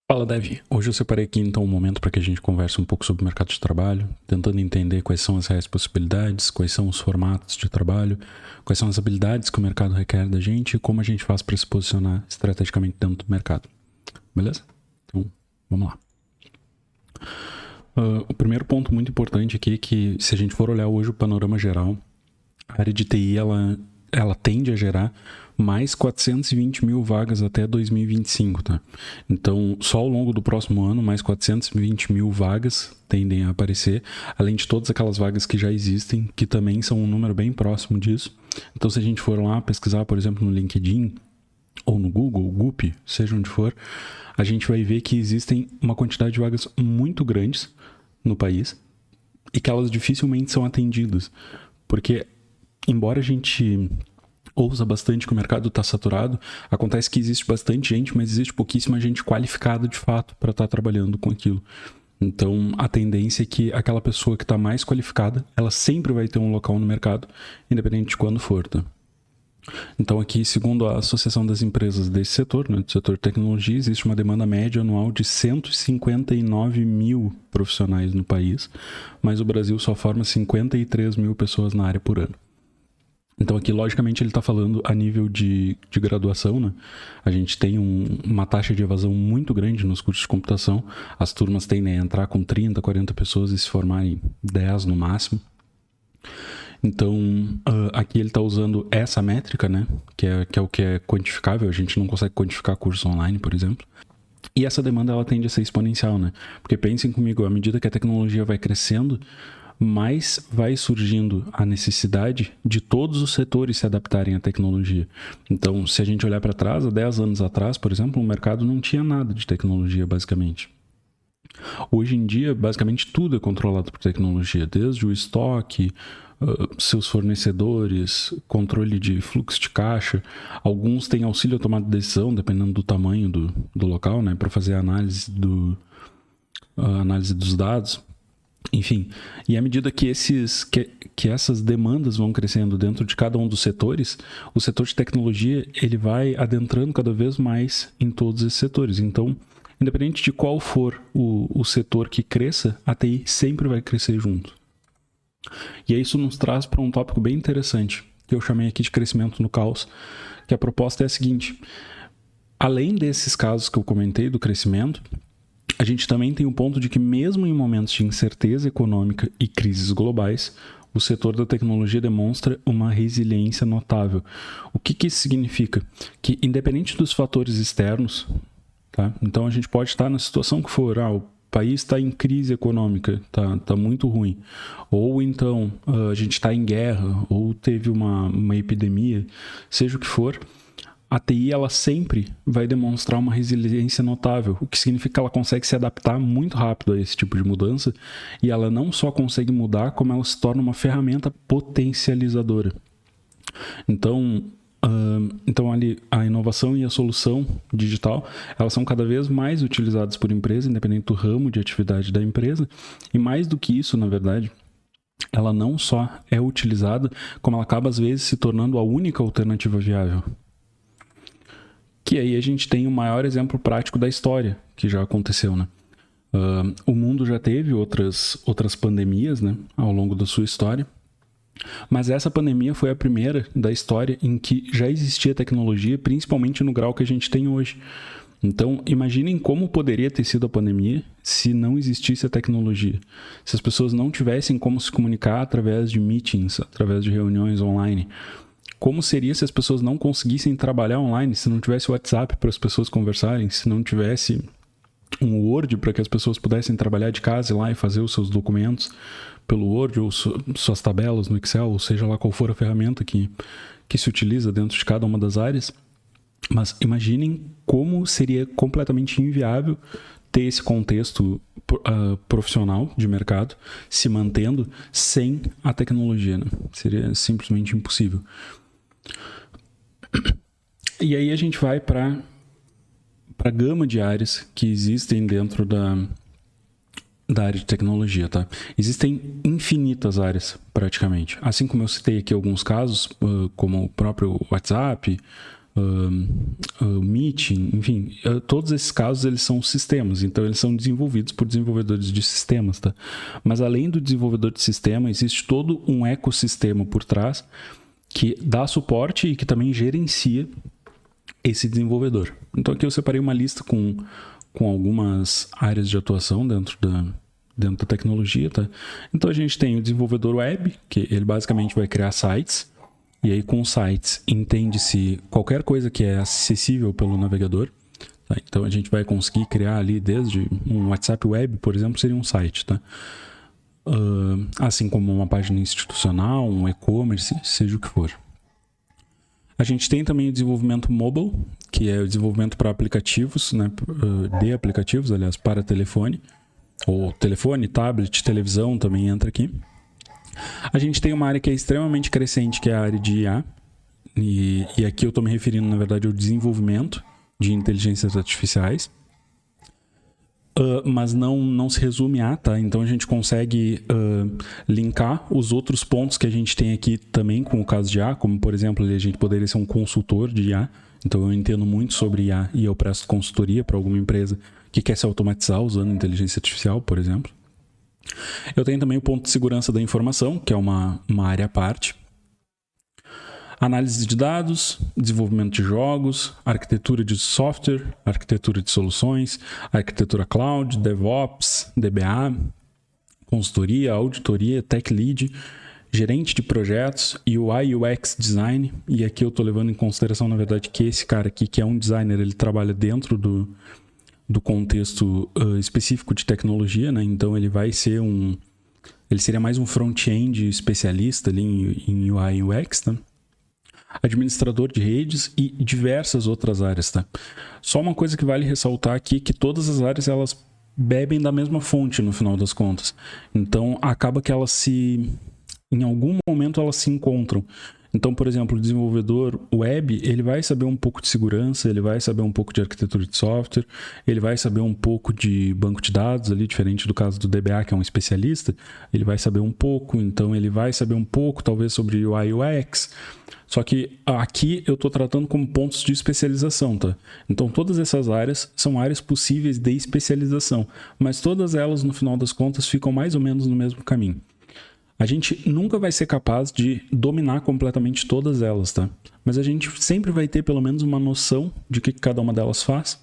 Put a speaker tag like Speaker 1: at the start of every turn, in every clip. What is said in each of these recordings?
Speaker 1: Fala, Dev. Hoje eu separei aqui então um momento para que a gente converse um pouco sobre o mercado de trabalho, tentando entender quais são as reais possibilidades, quais são os formatos de trabalho, quais são as habilidades que o mercado requer da gente e como a gente faz para se posicionar estrategicamente dentro do mercado. Beleza? Então, vamos lá. O primeiro ponto muito importante aqui é que, se a gente for olhar hoje o panorama geral, a área de TI ela tende a gerar mais 420 mil vagas até 2025, tá? Então, só ao longo do próximo ano, mais 420 mil vagas tendem a aparecer, além de todas aquelas vagas que já existem, que também são um número bem próximo disso. Então, se a gente for lá pesquisar, por exemplo, no LinkedIn, ou no Google, Goop, seja onde for, a gente vai ver que existem uma quantidade de vagas muito grandes no país e que elas dificilmente são atendidas. Porque, embora a gente ouça bastante que o mercado está saturado, acontece que existe bastante gente, mas existe pouquíssima gente qualificada de fato para estar trabalhando com aquilo. Então, a tendência é que aquela pessoa que está mais qualificada, ela sempre vai ter um local no mercado, independente de quando for, tá? Então, aqui, segundo a Associação das Empresas desse setor, né, do setor de tecnologia, existe uma demanda média anual de 159 mil profissionais no país, mas o Brasil só forma 53 mil pessoas na área por ano. Então aqui, logicamente, ele está falando a nível de graduação, né? A gente tem uma taxa de evasão muito grande nos cursos de computação. As turmas tendem a entrar com 30, 40 pessoas e se formarem 10 no máximo. Então, aqui ele está usando essa métrica, né? Que é o que é quantificável. A gente não consegue quantificar curso online, por exemplo. E essa demanda, ela tende a ser exponencial, né? Porque pensem comigo, à medida que a tecnologia vai crescendo, mais vai surgindo a necessidade de todos os setores se adaptarem à tecnologia. Então, se a gente olhar para trás, há 10 anos atrás, por exemplo, o mercado não tinha nada de tecnologia, basicamente. Hoje em dia, basicamente tudo é controlado por tecnologia, desde o estoque, seus fornecedores, controle de fluxo de caixa. Alguns têm auxílio à tomada de decisão, dependendo do tamanho do local, né, para fazer a análise dos dados. Enfim, e à medida que essas demandas vão crescendo dentro de cada um dos setores, o setor de tecnologia ele vai adentrando cada vez mais em todos esses setores. Então, independente de qual for o setor que cresça, a TI sempre vai crescer junto. E aí isso nos traz para um tópico bem interessante, que eu chamei aqui de crescimento no caos, que a proposta é a seguinte: além desses casos que eu comentei do crescimento, a gente também tem o ponto de que, mesmo em momentos de incerteza econômica e crises globais, o setor da tecnologia demonstra uma resiliência notável. O que isso significa? Que, independente dos fatores externos, tá? Então a gente pode estar na situação que for, o país está em crise econômica, tá muito ruim, ou então a gente está em guerra, ou teve uma epidemia, seja o que for, a TI ela sempre vai demonstrar uma resiliência notável, o que significa que ela consegue se adaptar muito rápido a esse tipo de mudança, e ela não só consegue mudar, como ela se torna uma ferramenta potencializadora. Então ali a inovação e a solução digital, elas são cada vez mais utilizadas por empresas, independente do ramo de atividade da empresa, e mais do que isso, na verdade, ela não só é utilizada, como ela acaba às vezes se tornando a única alternativa viável. Que aí a gente tem o maior exemplo prático da história que já aconteceu, né? O mundo já teve outras pandemias, né, ao longo da sua história, mas essa pandemia foi a primeira da história em que já existia tecnologia, principalmente no grau que a gente tem hoje. Então, imaginem como poderia ter sido a pandemia se não existisse a tecnologia. Se as pessoas não tivessem como se comunicar através de meetings, através de reuniões online. Como seria se as pessoas não conseguissem trabalhar online, se não tivesse WhatsApp para as pessoas conversarem, se não tivesse um Word para que as pessoas pudessem trabalhar de casa lá e fazer os seus documentos pelo Word ou suas tabelas no Excel, ou seja lá qual for a ferramenta que se utiliza dentro de cada uma das áreas. Mas imaginem como seria completamente inviável ter esse contexto profissional de mercado se mantendo sem a tecnologia, né? Seria simplesmente impossível. E aí a gente vai para a gama de áreas que existem dentro da área de tecnologia, tá? Existem infinitas áreas, praticamente. Assim como eu citei aqui alguns casos, como o próprio WhatsApp, Meeting, enfim, todos esses casos eles são sistemas, então eles são desenvolvidos por desenvolvedores de sistemas, tá? Mas além do desenvolvedor de sistema, existe todo um ecossistema por trás que dá suporte e que também gerencia esse desenvolvedor. Então aqui eu separei uma lista com algumas áreas de atuação dentro da tecnologia, tá? Então a gente tem o desenvolvedor web, que ele basicamente vai criar sites, e aí com sites entende-se qualquer coisa que é acessível pelo navegador, tá? Então a gente vai conseguir criar ali desde um WhatsApp web, por exemplo, seria um site, tá? Assim como uma página institucional, um e-commerce, seja o que for. A gente tem também o desenvolvimento mobile, que é o desenvolvimento para aplicativos, né? De aplicativos, aliás, para telefone, ou telefone, tablet, televisão também entra aqui. A gente tem uma área que é extremamente crescente, que é a área de IA, e aqui eu estou me referindo, na verdade, ao desenvolvimento de inteligências artificiais, mas não se resume a, tá? Então a gente consegue linkar os outros pontos que a gente tem aqui também com o caso de IA, como, por exemplo, a gente poderia ser um consultor de IA, então eu entendo muito sobre IA e eu presto consultoria para alguma empresa que quer se automatizar usando inteligência artificial, por exemplo. Eu tenho também o ponto de segurança da informação, que é uma área à parte. Análise de dados, desenvolvimento de jogos, arquitetura de software, arquitetura de soluções, arquitetura cloud, DevOps, DBA, consultoria, auditoria, tech lead, gerente de projetos, UI UX design. E aqui eu estou levando em consideração, na verdade, que esse cara aqui, que é um designer, ele trabalha dentro do contexto específico de tecnologia, né? Então ele vai ser ele seria mais um front-end especialista ali em UI e UX, tá? Administrador de redes e diversas outras áreas, tá? Só uma coisa que vale ressaltar aqui, que todas as áreas elas bebem da mesma fonte no final das contas. Então acaba que em algum momento elas se encontram. Então, por exemplo, o desenvolvedor web, ele vai saber um pouco de segurança, ele vai saber um pouco de arquitetura de software, ele vai saber um pouco de banco de dados ali, diferente do caso do DBA, que é um especialista, ele vai saber um pouco, então ele vai saber um pouco, talvez, sobre UI e UX. Só que aqui eu estou tratando como pontos de especialização, tá? Então, todas essas áreas são áreas possíveis de especialização, mas todas elas, no final das contas, ficam mais ou menos no mesmo caminho. A gente nunca vai ser capaz de dominar completamente todas elas, tá? Mas a gente sempre vai ter pelo menos uma noção de o que cada uma delas faz,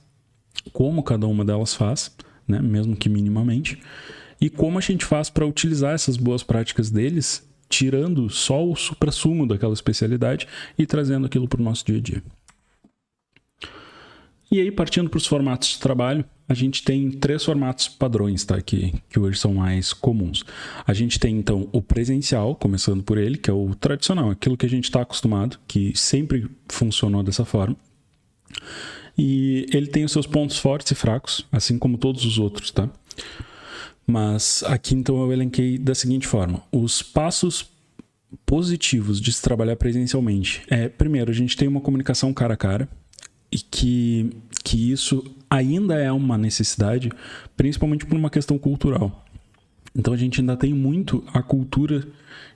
Speaker 1: como cada uma delas faz, né? Mesmo que minimamente, e como a gente faz para utilizar essas boas práticas deles, tirando só o suprassumo daquela especialidade e trazendo aquilo para o nosso dia a dia. E aí, partindo para os formatos de trabalho, a gente tem 3 formatos padrões, tá? Que hoje são mais comuns. A gente tem, então, o presencial, começando por ele, que é o tradicional, aquilo que a gente está acostumado, que sempre funcionou dessa forma. E ele tem os seus pontos fortes e fracos, assim como todos os outros, tá? Mas aqui, então, eu elenquei da seguinte forma. Os passos positivos de se trabalhar presencialmente primeiro, a gente tem uma comunicação cara a cara, e que isso ainda é uma necessidade, principalmente por uma questão cultural. Então a gente ainda tem muito a cultura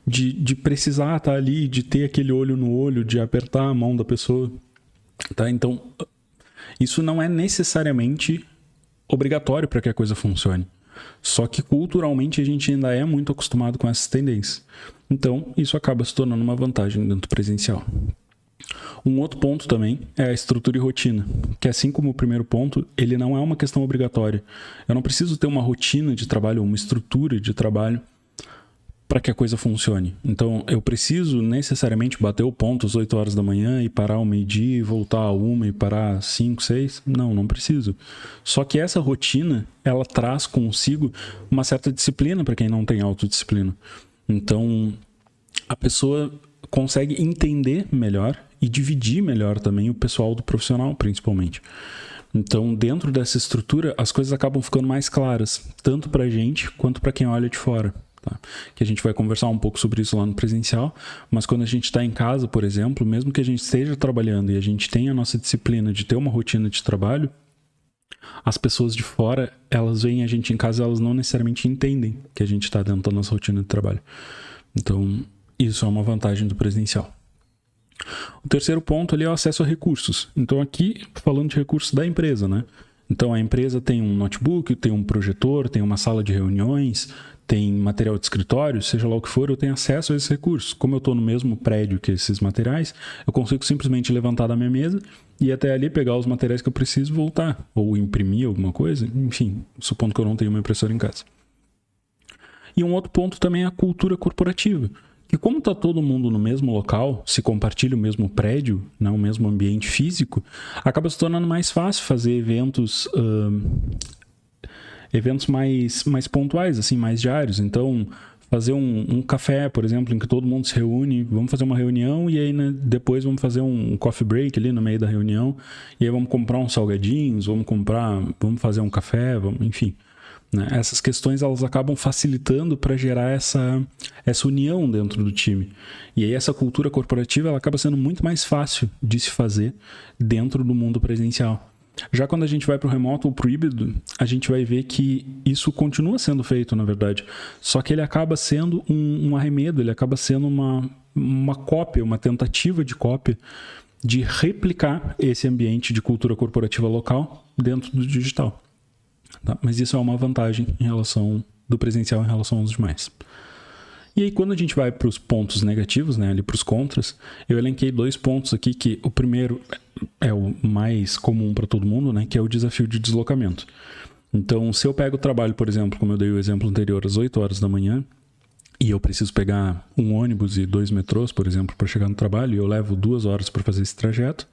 Speaker 1: de precisar estar ali, de ter aquele olho no olho, de apertar a mão da pessoa, tá? Então isso não é necessariamente obrigatório para que a coisa funcione. Só que culturalmente a gente ainda é muito acostumado com essas tendências. Então isso acaba se tornando uma vantagem dentro do presencial. Um outro ponto também é a estrutura e rotina, que assim como o primeiro ponto, ele não é uma questão obrigatória. Eu não preciso ter uma rotina de trabalho, uma estrutura de trabalho para que a coisa funcione. Então, eu preciso necessariamente bater o ponto às 8 horas da manhã e parar ao meio-dia e voltar a 1 e parar às 5, 6? Não preciso. Só que essa rotina, ela traz consigo uma certa disciplina para quem não tem autodisciplina. Então, a pessoa consegue entender melhor e dividir melhor também o pessoal do profissional, principalmente. Então, dentro dessa estrutura, as coisas acabam ficando mais claras, tanto para a gente quanto para quem olha de fora. Tá? Que a gente vai conversar um pouco sobre isso lá no presencial, mas quando a gente está em casa, por exemplo, mesmo que a gente esteja trabalhando e a gente tenha a nossa disciplina de ter uma rotina de trabalho, as pessoas de fora, elas veem a gente em casa e elas não necessariamente entendem que a gente está dentro da nossa rotina de trabalho. Então, isso é uma vantagem do presencial. O terceiro ponto ali é o acesso a recursos. Então aqui, falando de recursos da empresa, né? Então a empresa tem um notebook, tem um projetor, tem uma sala de reuniões, tem material de escritório, seja lá o que for, eu tenho acesso a esses recursos. Como eu estou no mesmo prédio que esses materiais, eu consigo simplesmente levantar da minha mesa e ir até ali pegar os materiais que eu preciso e voltar. Ou imprimir alguma coisa, enfim, supondo que eu não tenho uma impressora em casa. E um outro ponto também é a cultura corporativa. Que como está todo mundo no mesmo local, se compartilha o mesmo prédio, né, o mesmo ambiente físico, acaba se tornando mais fácil fazer eventos mais pontuais, assim, mais diários. Então, fazer um café, por exemplo, em que todo mundo se reúne, vamos fazer uma reunião e aí, né, depois vamos fazer um coffee break ali no meio da reunião e aí vamos comprar uns salgadinhos, vamos fazer um café, enfim. Né? Essas questões elas acabam facilitando para gerar essa união dentro do time. E aí essa cultura corporativa ela acaba sendo muito mais fácil de se fazer dentro do mundo presencial. Já quando a gente vai para o remoto ou para o híbrido, a gente vai ver que isso continua sendo feito, na verdade. Só que ele acaba sendo um arremedo, ele acaba sendo uma cópia, uma tentativa de cópia de replicar esse ambiente de cultura corporativa local dentro do digital. Tá? Mas isso é uma vantagem em relação do presencial em relação aos demais. E aí quando a gente vai para os pontos negativos, né, ali para os contras, eu elenquei 2 pontos aqui que o primeiro é o mais comum para todo mundo, né, que é o desafio de deslocamento. Então, se eu pego o trabalho, por exemplo, como eu dei o exemplo anterior, às 8 horas da manhã, e eu preciso pegar um ônibus e 2 metrôs, por exemplo, para chegar no trabalho, e eu levo 2 horas para fazer esse trajeto,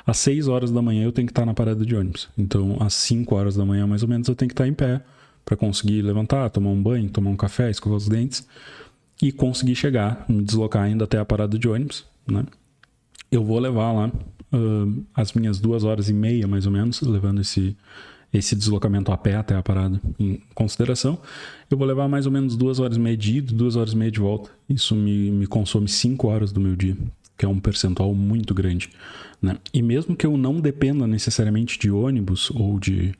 Speaker 1: às 6 horas da manhã eu tenho que estar na parada de ônibus. Então, às 5 horas da manhã, mais ou menos, eu tenho que estar em pé para conseguir levantar, tomar um banho, tomar um café, escovar os dentes e conseguir chegar, me deslocar ainda até a parada de ônibus, né? Eu vou levar lá as minhas 2 horas e meia, mais ou menos, levando esse deslocamento a pé até a parada em consideração. Eu vou levar mais ou menos 2 horas e meia de ida, 2 horas e meia de volta. Isso me consome 5 horas do meu dia, que é um percentual muito grande, né? E mesmo que eu não dependa necessariamente de ônibus ou de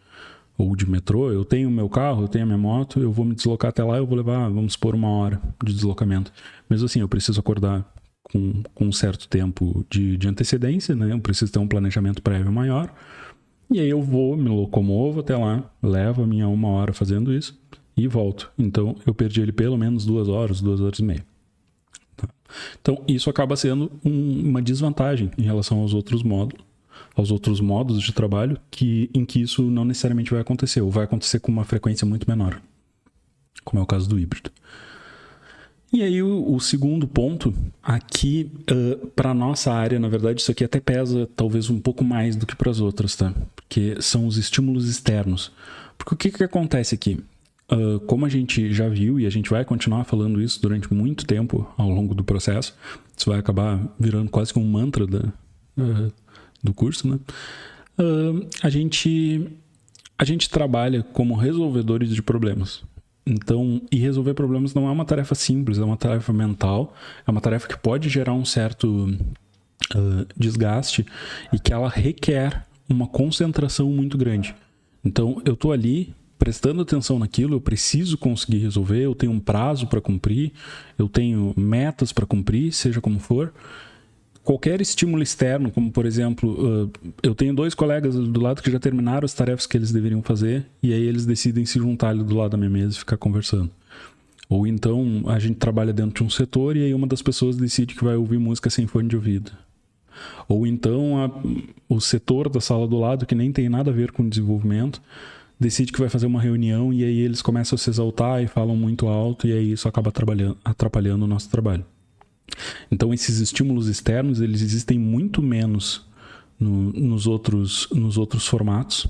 Speaker 1: metrô, eu tenho o meu carro, eu tenho a minha moto, eu vou me deslocar até lá, eu vou levar, vamos supor, 1 hora de deslocamento. Mesmo assim, eu preciso acordar com um certo tempo de antecedência, né? Eu preciso ter um planejamento prévio maior. E aí eu vou, me locomovo até lá, levo a minha 1 hora fazendo isso e volto. Então, eu perdi ele pelo menos 2 horas, 2 horas e meia. Tá? Então, isso acaba sendo uma desvantagem em relação aos outros modos de trabalho, em que isso não necessariamente vai acontecer, ou vai acontecer com uma frequência muito menor, como é o caso do híbrido. E aí o segundo ponto, aqui para a nossa área, na verdade, isso aqui até pesa talvez um pouco mais do que para as outras, tá? Porque são os estímulos externos. Porque o que acontece aqui? Como a gente já viu, e a gente vai continuar falando isso durante muito tempo ao longo do processo, isso vai acabar virando quase que um mantra do curso, né? A gente trabalha como resolvedores de problemas. Então, e resolver problemas não é uma tarefa simples, é uma tarefa mental, é uma tarefa que pode gerar um certo desgaste e que ela requer uma concentração muito grande. Então, eu estou ali prestando atenção naquilo, eu preciso conseguir resolver, eu tenho um prazo para cumprir, eu tenho metas para cumprir, seja como for. Qualquer estímulo externo, como por exemplo, eu tenho 2 colegas do lado que já terminaram as tarefas que eles deveriam fazer e aí eles decidem se juntar ali do lado da minha mesa e ficar conversando. Ou então a gente trabalha dentro de um setor e aí uma das pessoas decide que vai ouvir música sem fone de ouvido. Ou então o setor da sala do lado, que nem tem nada a ver com o desenvolvimento, decide que vai fazer uma reunião e aí eles começam a se exaltar e falam muito alto e aí isso acaba atrapalhando o nosso trabalho. Então esses estímulos externos eles existem muito menos nos outros formatos,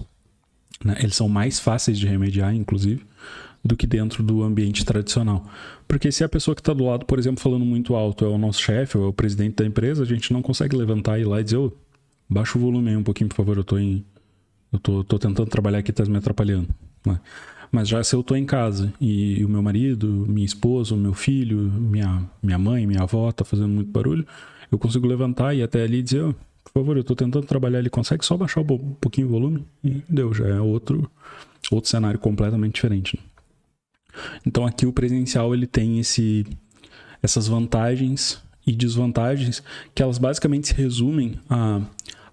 Speaker 1: né? Eles são mais fáceis de remediar, inclusive, do que dentro do ambiente tradicional. Porque se a pessoa que está do lado, por exemplo, falando muito alto é o nosso chefe ou é o presidente da empresa, a gente não consegue levantar e ir lá e dizer: baixa o volume aí um pouquinho, por favor, eu tô tentando trabalhar aqui, tá me atrapalhando, né? Mas já se eu estou em casa e o meu marido, minha esposa, o meu filho, minha mãe, minha avó tá fazendo muito barulho, eu consigo levantar e ir até ali e dizer: por favor, eu estou tentando trabalhar ali, consegue só baixar um pouquinho o volume? E deu, já é outro cenário completamente diferente, né? Então aqui o presencial ele tem essas vantagens e desvantagens que elas basicamente se resumem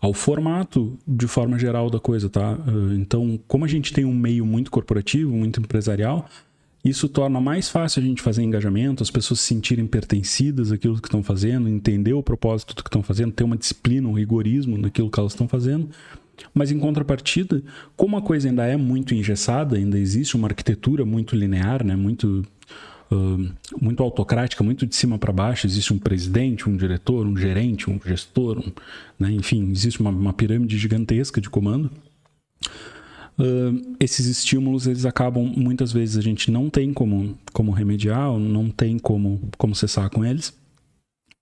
Speaker 1: ao formato de forma geral da coisa, tá? Então, como a gente tem um meio muito corporativo, muito empresarial, isso torna mais fácil a gente fazer engajamento, as pessoas se sentirem pertencidas àquilo que estão fazendo, entender o propósito do que estão fazendo, ter uma disciplina, um rigorismo naquilo que elas estão fazendo. Mas em contrapartida, como a coisa ainda é muito engessada, ainda existe uma arquitetura muito linear, né? muito autocrática, muito de cima para baixo, existe um presidente, um diretor, um gerente, um gestor, né? Enfim, existe uma pirâmide gigantesca de comando. Esses estímulos, eles acabam, muitas vezes a gente não tem como remediar, ou não tem como cessar com eles.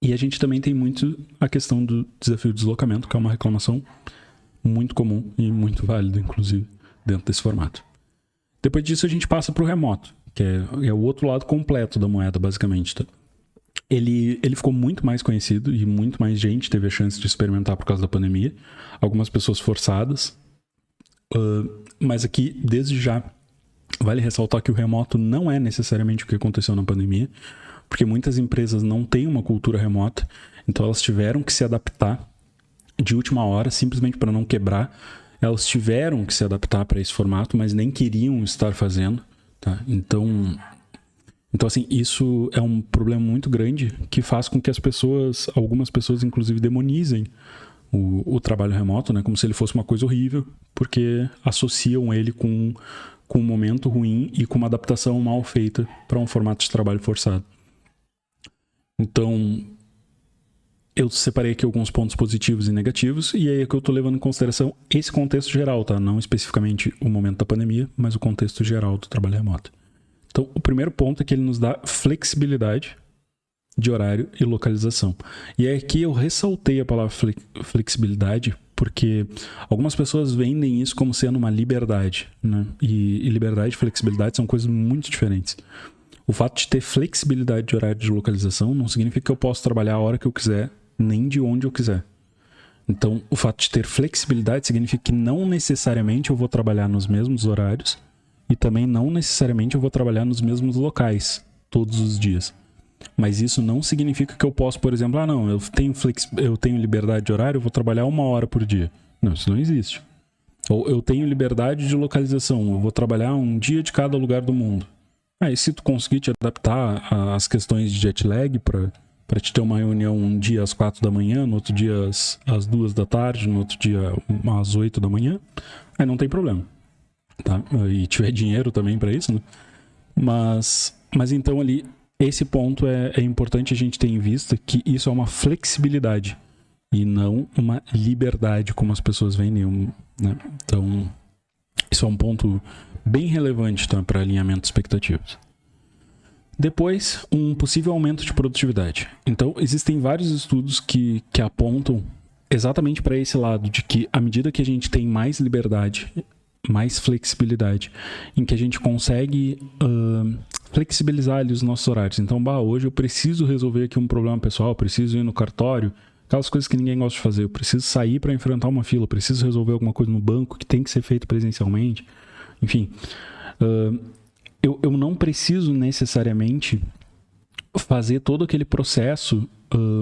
Speaker 1: E a gente também tem muito a questão do desafio de deslocamento, que é uma reclamação muito comum e muito válida, inclusive, dentro desse formato. Depois disso, a gente passa para o remoto, que é o outro lado completo da moeda, basicamente. Tá? Ele ficou muito mais conhecido e muito mais gente teve a chance de experimentar por causa da pandemia. Algumas pessoas forçadas. Mas aqui, desde já, vale ressaltar que o remoto não é necessariamente o que aconteceu na pandemia, porque muitas empresas não têm uma cultura remota, então elas tiveram que se adaptar de última hora, simplesmente para não quebrar. Elas tiveram que se adaptar para esse formato, mas nem queriam estar fazendo. Tá? Então, assim, isso é um problema muito grande que faz com que algumas pessoas, inclusive, demonizem o trabalho remoto, né? Como se ele fosse uma coisa horrível, porque associam ele com um momento ruim e com uma adaptação mal feita para um formato de trabalho forçado. Então, eu separei aqui alguns pontos positivos e negativos, e aí é que eu estou levando em consideração esse contexto geral, tá? Não especificamente o momento da pandemia, mas o contexto geral do trabalho remoto. Então, o primeiro ponto é que ele nos dá flexibilidade de horário e localização. E é aqui eu ressaltei a palavra flexibilidade, porque algumas pessoas vendem isso como sendo uma liberdade, né? E liberdade e flexibilidade são coisas muito diferentes. O fato de ter flexibilidade de horário e de localização não significa que eu posso trabalhar a hora que eu quiser, nem de onde eu quiser. Então, o fato de ter flexibilidade significa que não necessariamente eu vou trabalhar nos mesmos horários e também não necessariamente eu vou trabalhar nos mesmos locais todos os dias. Mas isso não significa que eu posso, por exemplo, eu tenho liberdade de horário, eu vou trabalhar 1 hora por dia. Não, isso não existe. Ou eu tenho liberdade de localização, eu vou trabalhar um dia de cada lugar do mundo. Aí se tu conseguir te adaptar às questões de jet lag para te ter uma reunião um dia às 4 da manhã, no outro dia às 2 da tarde, no outro dia às 8 da manhã, aí não tem problema. Tá? E tiver dinheiro também para isso, né? Mas então ali, esse ponto é importante a gente ter em vista que isso é uma flexibilidade e não uma liberdade, como as pessoas vendem, né? Então, isso é um ponto bem relevante, tá, para alinhamento de expectativas. Depois, um possível aumento de produtividade. Então, existem vários estudos que apontam exatamente para esse lado, de que à medida que a gente tem mais liberdade, mais flexibilidade, em que a gente consegue flexibilizar ali os nossos horários. Então, hoje eu preciso resolver aqui um problema pessoal, preciso ir no cartório, aquelas coisas que ninguém gosta de fazer. Eu preciso sair para enfrentar uma fila, eu preciso resolver alguma coisa no banco que tem que ser feito presencialmente. Enfim, eu não preciso necessariamente fazer todo aquele processo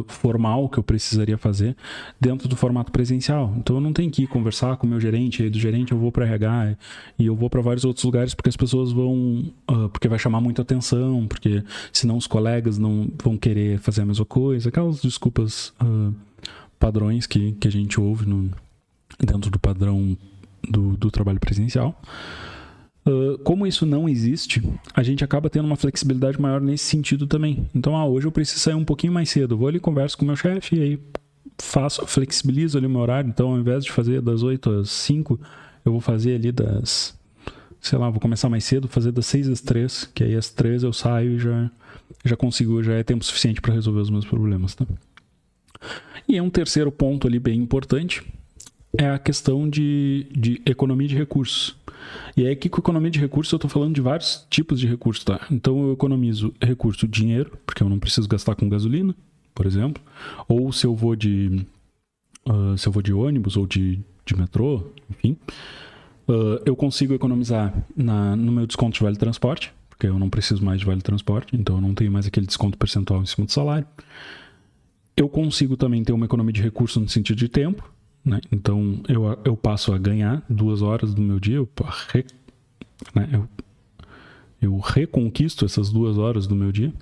Speaker 1: formal que eu precisaria fazer dentro do formato presencial. Então eu não tenho que ir conversar com o meu gerente, aí do gerente eu vou para RH e eu vou para vários outros lugares porque as pessoas vão, porque vai chamar muita atenção, porque senão os colegas não vão querer fazer a mesma coisa, aquelas desculpas padrões que a gente ouve dentro do padrão do trabalho presencial. Como isso não existe, a gente acaba tendo uma flexibilidade maior nesse sentido também. Então, hoje eu preciso sair um pouquinho mais cedo. Eu vou ali, converso com o meu chefe e aí flexibilizo ali o meu horário. Então, ao invés de fazer das 8 às 5, eu vou fazer ali vou começar mais cedo, fazer das 6 às 3, que aí às 3 eu saio e já consigo, já é tempo suficiente para resolver os meus problemas, tá? E um terceiro ponto ali bem importante é a questão de economia de recursos. E aí aqui com economia de recursos eu estou falando de vários tipos de recursos, tá? Então eu economizo recurso dinheiro, porque eu não preciso gastar com gasolina, por exemplo, ou se eu vou de ônibus ou de metrô, enfim, eu consigo economizar no meu desconto de vale transporte, porque eu não preciso mais de vale transporte, então eu não tenho mais aquele desconto percentual em cima do salário. Eu consigo também ter uma economia de recursos no sentido de tempo, né? Então, eu passo a ganhar 2 horas do meu dia, eu reconquisto essas 2 horas do meu dia,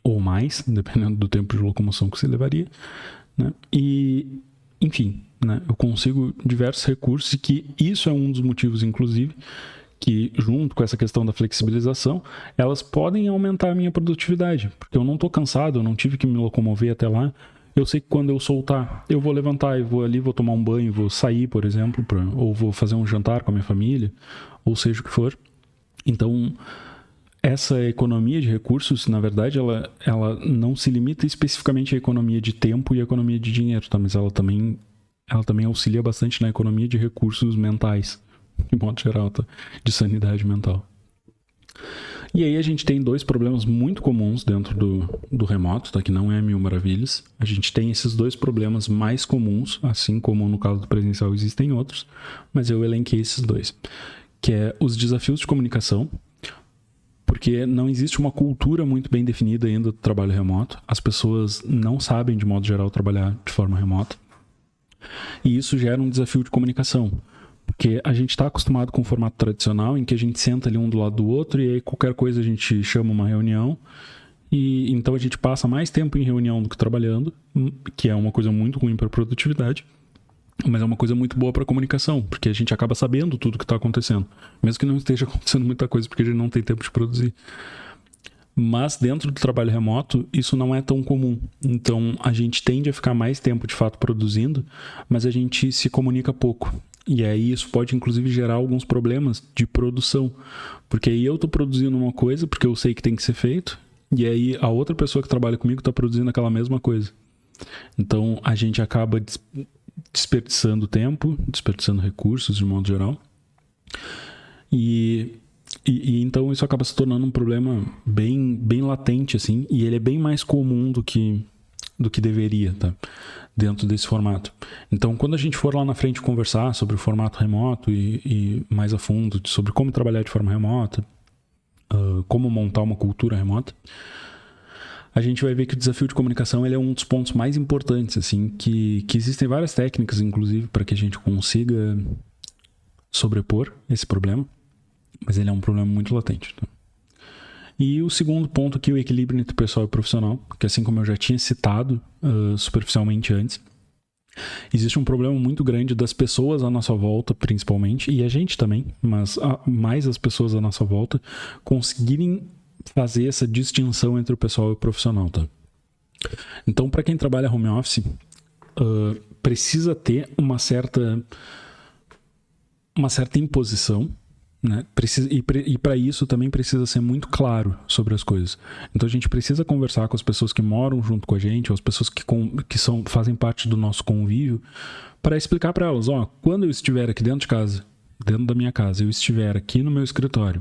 Speaker 1: ou mais, dependendo do tempo de locomoção que se levaria, né? E, enfim, né? Eu consigo diversos recursos e que isso é um dos motivos, inclusive, que junto com essa questão da flexibilização, elas podem aumentar a minha produtividade, porque eu não estou cansado, eu não tive que me locomover até lá. Eu sei que quando eu soltar, eu vou levantar, eu vou ali, vou tomar um banho, vou sair, por exemplo, ou vou fazer um jantar com a minha família, ou seja o que for. Então, essa economia de recursos, na verdade, ela não se limita especificamente à economia de tempo e à economia de dinheiro, tá? Mas ela também auxilia bastante na economia de recursos mentais, de modo geral, tá? De sanidade mental. E aí a gente tem 2 problemas muito comuns dentro do remoto, tá? Que não é mil maravilhas. A gente tem esses 2 problemas mais comuns, assim como no caso do presencial existem outros, mas eu elenquei esses 2, que é os desafios de comunicação, porque não existe uma cultura muito bem definida ainda do trabalho remoto. As pessoas não sabem, de modo geral, trabalhar de forma remota. E isso gera um desafio de comunicação. Porque a gente está acostumado com o formato tradicional, em que a gente senta ali um do lado do outro e aí qualquer coisa a gente chama uma reunião. E então a gente passa mais tempo em reunião do que trabalhando, que é uma coisa muito ruim para a produtividade, mas é uma coisa muito boa para a comunicação, porque a gente acaba sabendo tudo o que está acontecendo, mesmo que não esteja acontecendo muita coisa, porque a gente não tem tempo de produzir. Mas dentro do trabalho remoto, isso não é tão comum. Então a gente tende a ficar mais tempo de fato produzindo, mas a gente se comunica pouco. E aí isso pode inclusive gerar alguns problemas de produção, porque aí eu estou produzindo uma coisa porque eu sei que tem que ser feito, e aí a outra pessoa que trabalha comigo está produzindo aquela mesma coisa. Então a gente acaba desperdiçando tempo, desperdiçando recursos de modo geral, e então isso acaba se tornando um problema bem latente, assim, e ele é bem mais comum do que deveria, tá? Dentro desse formato. Então, quando a gente for lá na frente conversar sobre o formato remoto e mais a fundo sobre como trabalhar de forma remota, como montar uma cultura remota, a gente vai ver que o desafio de comunicação ele é um dos pontos mais importantes, assim, que existem várias técnicas, inclusive, para que a gente consiga sobrepor esse problema, mas ele é um problema muito latente, tá? E o segundo ponto aqui, o equilíbrio entre pessoal e profissional, que assim como eu já tinha citado superficialmente antes, existe um problema muito grande das pessoas à nossa volta, principalmente, e a gente também, mas mais as pessoas à nossa volta, conseguirem fazer essa distinção entre o pessoal e o profissional, tá? Então, para quem trabalha home office, precisa ter uma certa imposição, né? E para isso também precisa ser muito claro sobre as coisas. Então a gente precisa conversar com as pessoas que moram junto com a gente, ou as pessoas que fazem parte do nosso convívio, para explicar para elas, quando eu estiver aqui dentro de casa, dentro da minha casa, eu estiver aqui no meu escritório,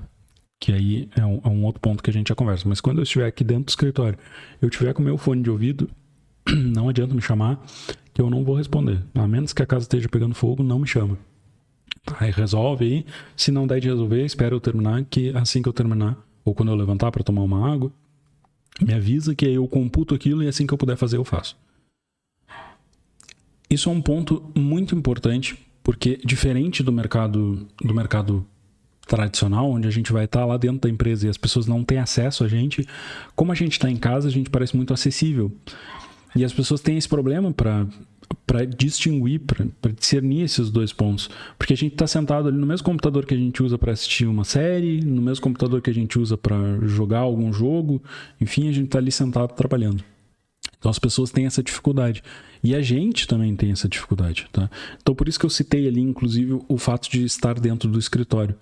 Speaker 1: que aí é um outro ponto que a gente já conversa, mas quando eu estiver aqui dentro do escritório, eu estiver com o meu fone de ouvido, não adianta me chamar, que eu não vou responder. A menos que a casa esteja pegando fogo, não me chama. Aí resolve aí, se não der de resolver, espera eu terminar, que assim que eu terminar, ou quando eu levantar para tomar uma água, me avisa que aí eu computo aquilo e assim que eu puder fazer eu faço. Isso é um ponto muito importante, porque diferente do mercado tradicional, onde a gente vai estar lá dentro da empresa e as pessoas não têm acesso a gente, como a gente está em casa, a gente parece muito acessível. E as pessoas têm esse problema para distinguir, para discernir esses 2 pontos. Porque a gente está sentado ali no mesmo computador que a gente usa para assistir uma série, no mesmo computador que a gente usa para jogar algum jogo, enfim, a gente está ali sentado trabalhando. Então as pessoas têm essa dificuldade. E a gente também tem essa dificuldade, tá? Então por isso que eu citei ali, inclusive, o fato de estar dentro do escritório.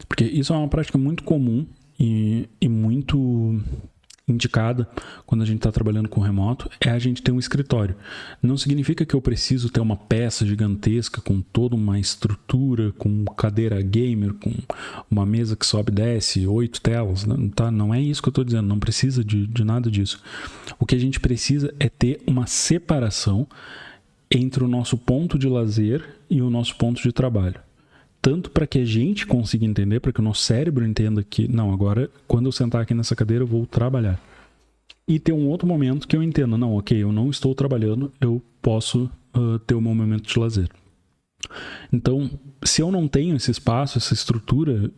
Speaker 1: Porque isso é uma prática muito comum e muito indicada quando a gente está trabalhando com remoto, é a gente ter um escritório. Não significa que eu preciso ter uma peça gigantesca com toda uma estrutura, com cadeira gamer, com uma mesa que sobe e desce, 8 telas, tá? Não é isso que eu estou dizendo, não precisa de nada disso. O que a gente precisa é ter uma separação entre o nosso ponto de lazer e o nosso ponto de trabalho. Tanto para que a gente consiga entender, para que o nosso cérebro entenda que, não, agora, quando eu sentar aqui nessa cadeira, eu vou trabalhar. e ter um outro momento que eu entenda, não, ok, eu não estou trabalhando, eu posso ter o meu momento de lazer. Então, se eu não tenho esse espaço, essa estrutura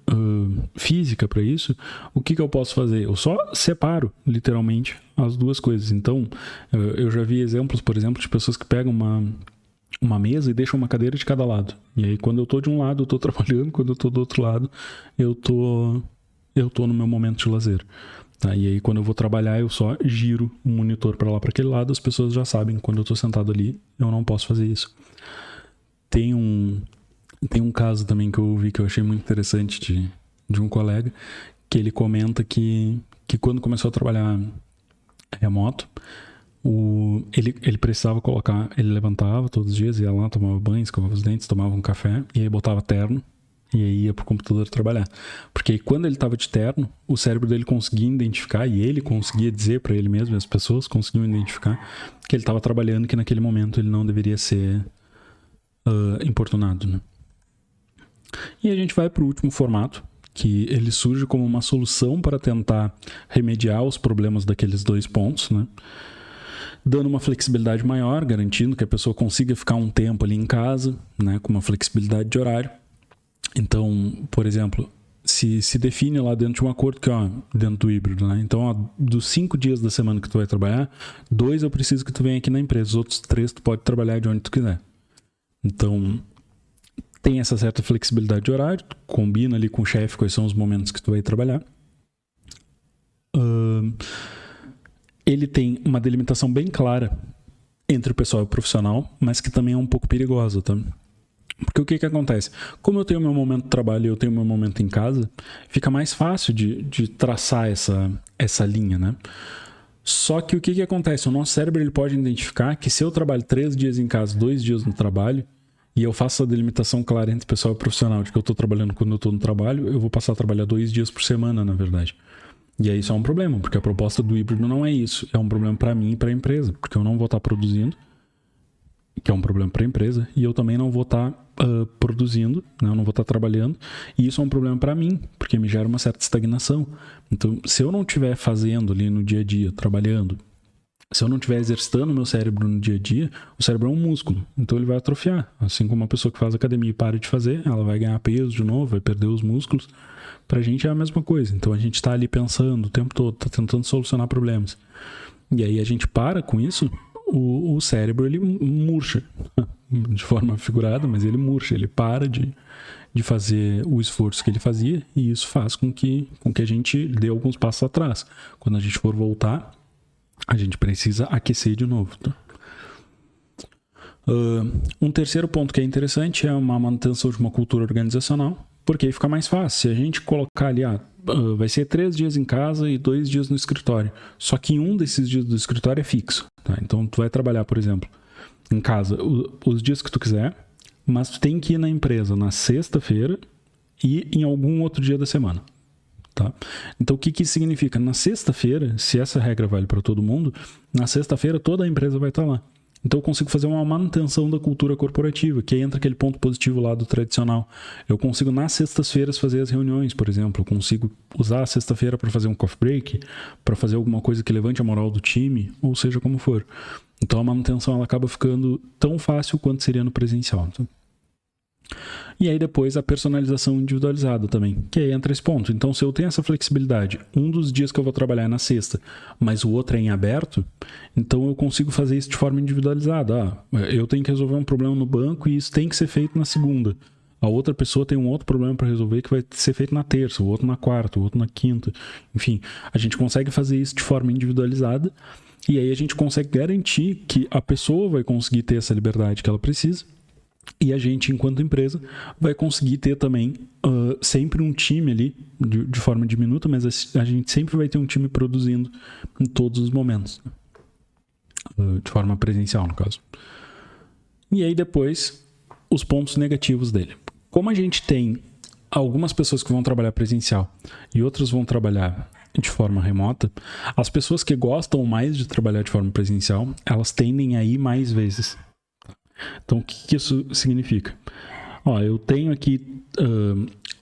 Speaker 1: física para isso, o que eu posso fazer? Eu só separo, literalmente, as duas coisas. Então, eu já vi exemplos, por exemplo, de pessoas que pegam uma mesa e deixam uma cadeira de cada lado. E aí, quando eu tô de um lado, eu tô trabalhando, quando eu tô do outro lado, eu tô no meu momento de lazer. Tá? E aí, quando eu vou trabalhar, eu só giro o monitor para lá, para aquele lado, as pessoas já sabem, quando eu tô sentado ali, eu não posso fazer isso. Tem um caso também que eu ouvi que eu achei muito interessante de um colega, que ele comenta que quando começou a trabalhar remoto, ele precisava colocar, ele levantava todos os dias, ia lá, tomava banho, escovava os dentes, tomava um café, e aí botava terno, e aí ia pro computador trabalhar. Porque aí, quando ele tava de terno, o cérebro dele conseguia identificar, e ele conseguia dizer para ele mesmo, e as pessoas conseguiam identificar, que ele tava trabalhando, que naquele momento ele não deveria ser importunado, né? E a gente vai para o último formato, que ele surge como uma solução para tentar remediar os problemas daqueles dois pontos, né? Dando uma flexibilidade maior, garantindo que a pessoa consiga ficar um tempo ali em casa, né? Com uma flexibilidade de horário. Então, por exemplo, se define lá dentro de um acordo que, dentro do híbrido, né? Então, dos 5 dias da semana que tu vai trabalhar, 2 eu preciso que tu venha aqui na empresa, os outros 3 tu pode trabalhar de onde tu quiser. Então, tem essa certa flexibilidade de horário, tu combina ali com o chefe quais são os momentos que tu vai trabalhar. Ele tem uma delimitação bem clara entre o pessoal e o profissional, mas que também é um pouco perigosa, tá? Porque o que acontece? Como eu tenho meu momento de trabalho e eu tenho meu momento em casa, fica mais fácil de traçar essa linha, né? Só que o que acontece? O nosso cérebro ele pode identificar que se eu trabalho 3 dias em casa, 2 dias no trabalho, e eu faço a delimitação clara entre pessoal e profissional de que eu estou trabalhando quando eu estou no trabalho, eu vou passar a trabalhar 2 dias por semana, na verdade. E aí isso é um problema, porque a proposta do híbrido não é isso. É um problema para mim e para a empresa, porque eu não vou estar produzindo, que é um problema para a empresa, e eu também não vou estar produzindo, né? Eu não vou estar trabalhando, e isso é um problema para mim, porque me gera uma certa estagnação. Então, se eu não estiver fazendo ali no dia a dia, trabalhando, se eu não estiver exercitando o meu cérebro no dia a dia, o cérebro é um músculo, então ele vai atrofiar. Assim como uma pessoa que faz academia e para de fazer, ela vai ganhar peso de novo, vai perder os músculos. Pra gente é a mesma coisa. Então a gente tá ali pensando o tempo todo, tá tentando solucionar problemas. E aí a gente para com isso, o cérebro ele murcha, de forma figurada, mas ele murcha, ele para de fazer o esforço que ele fazia, e isso faz com que a gente dê alguns passos atrás. Quando a gente for voltar, a gente precisa aquecer de novo. Tá? Um terceiro ponto que é interessante é uma manutenção de uma cultura organizacional, porque aí fica mais fácil. Se a gente colocar ali, vai ser 3 dias em casa e 2 dias no escritório. Só que um desses dias do escritório é fixo. Tá? Então, tu vai trabalhar, por exemplo, em casa os dias que tu quiser, mas tu tem que ir na empresa na sexta-feira e em algum outro dia da semana. Tá? Então, o que isso significa? Na sexta-feira, se essa regra vale para todo mundo, na sexta-feira toda a empresa vai estar lá. Então eu consigo fazer uma manutenção da cultura corporativa, que aí entra aquele ponto positivo lá do tradicional. Eu consigo nas sextas-feiras fazer as reuniões, por exemplo. Eu consigo usar a sexta-feira para fazer um coffee break, para fazer alguma coisa que levante a moral do time, ou seja como for. Então a manutenção ela acaba ficando tão fácil quanto seria no presencial. Então, e aí depois a personalização individualizada também, que aí entra esse ponto. Então se eu tenho essa flexibilidade, um dos dias que eu vou trabalhar é na sexta, mas o outro é em aberto, então eu consigo fazer isso de forma individualizada. Eu tenho que resolver um problema no banco e isso tem que ser feito na segunda. A outra pessoa tem um outro problema para resolver que vai ser feito na terça, o outro na quarta, o outro na quinta. Enfim, a gente consegue fazer isso de forma individualizada e aí a gente consegue garantir que a pessoa vai conseguir ter essa liberdade que ela precisa. E a gente, enquanto empresa, vai conseguir ter também sempre um time ali, de forma diminuta, mas a gente sempre vai ter um time produzindo em todos os momentos. De forma presencial, no caso. E aí depois, os pontos negativos dele. Como a gente tem algumas pessoas que vão trabalhar presencial e outras vão trabalhar de forma remota, as pessoas que gostam mais de trabalhar de forma presencial, elas tendem a ir mais vezes. Então, o que isso significa? Eu tenho aqui,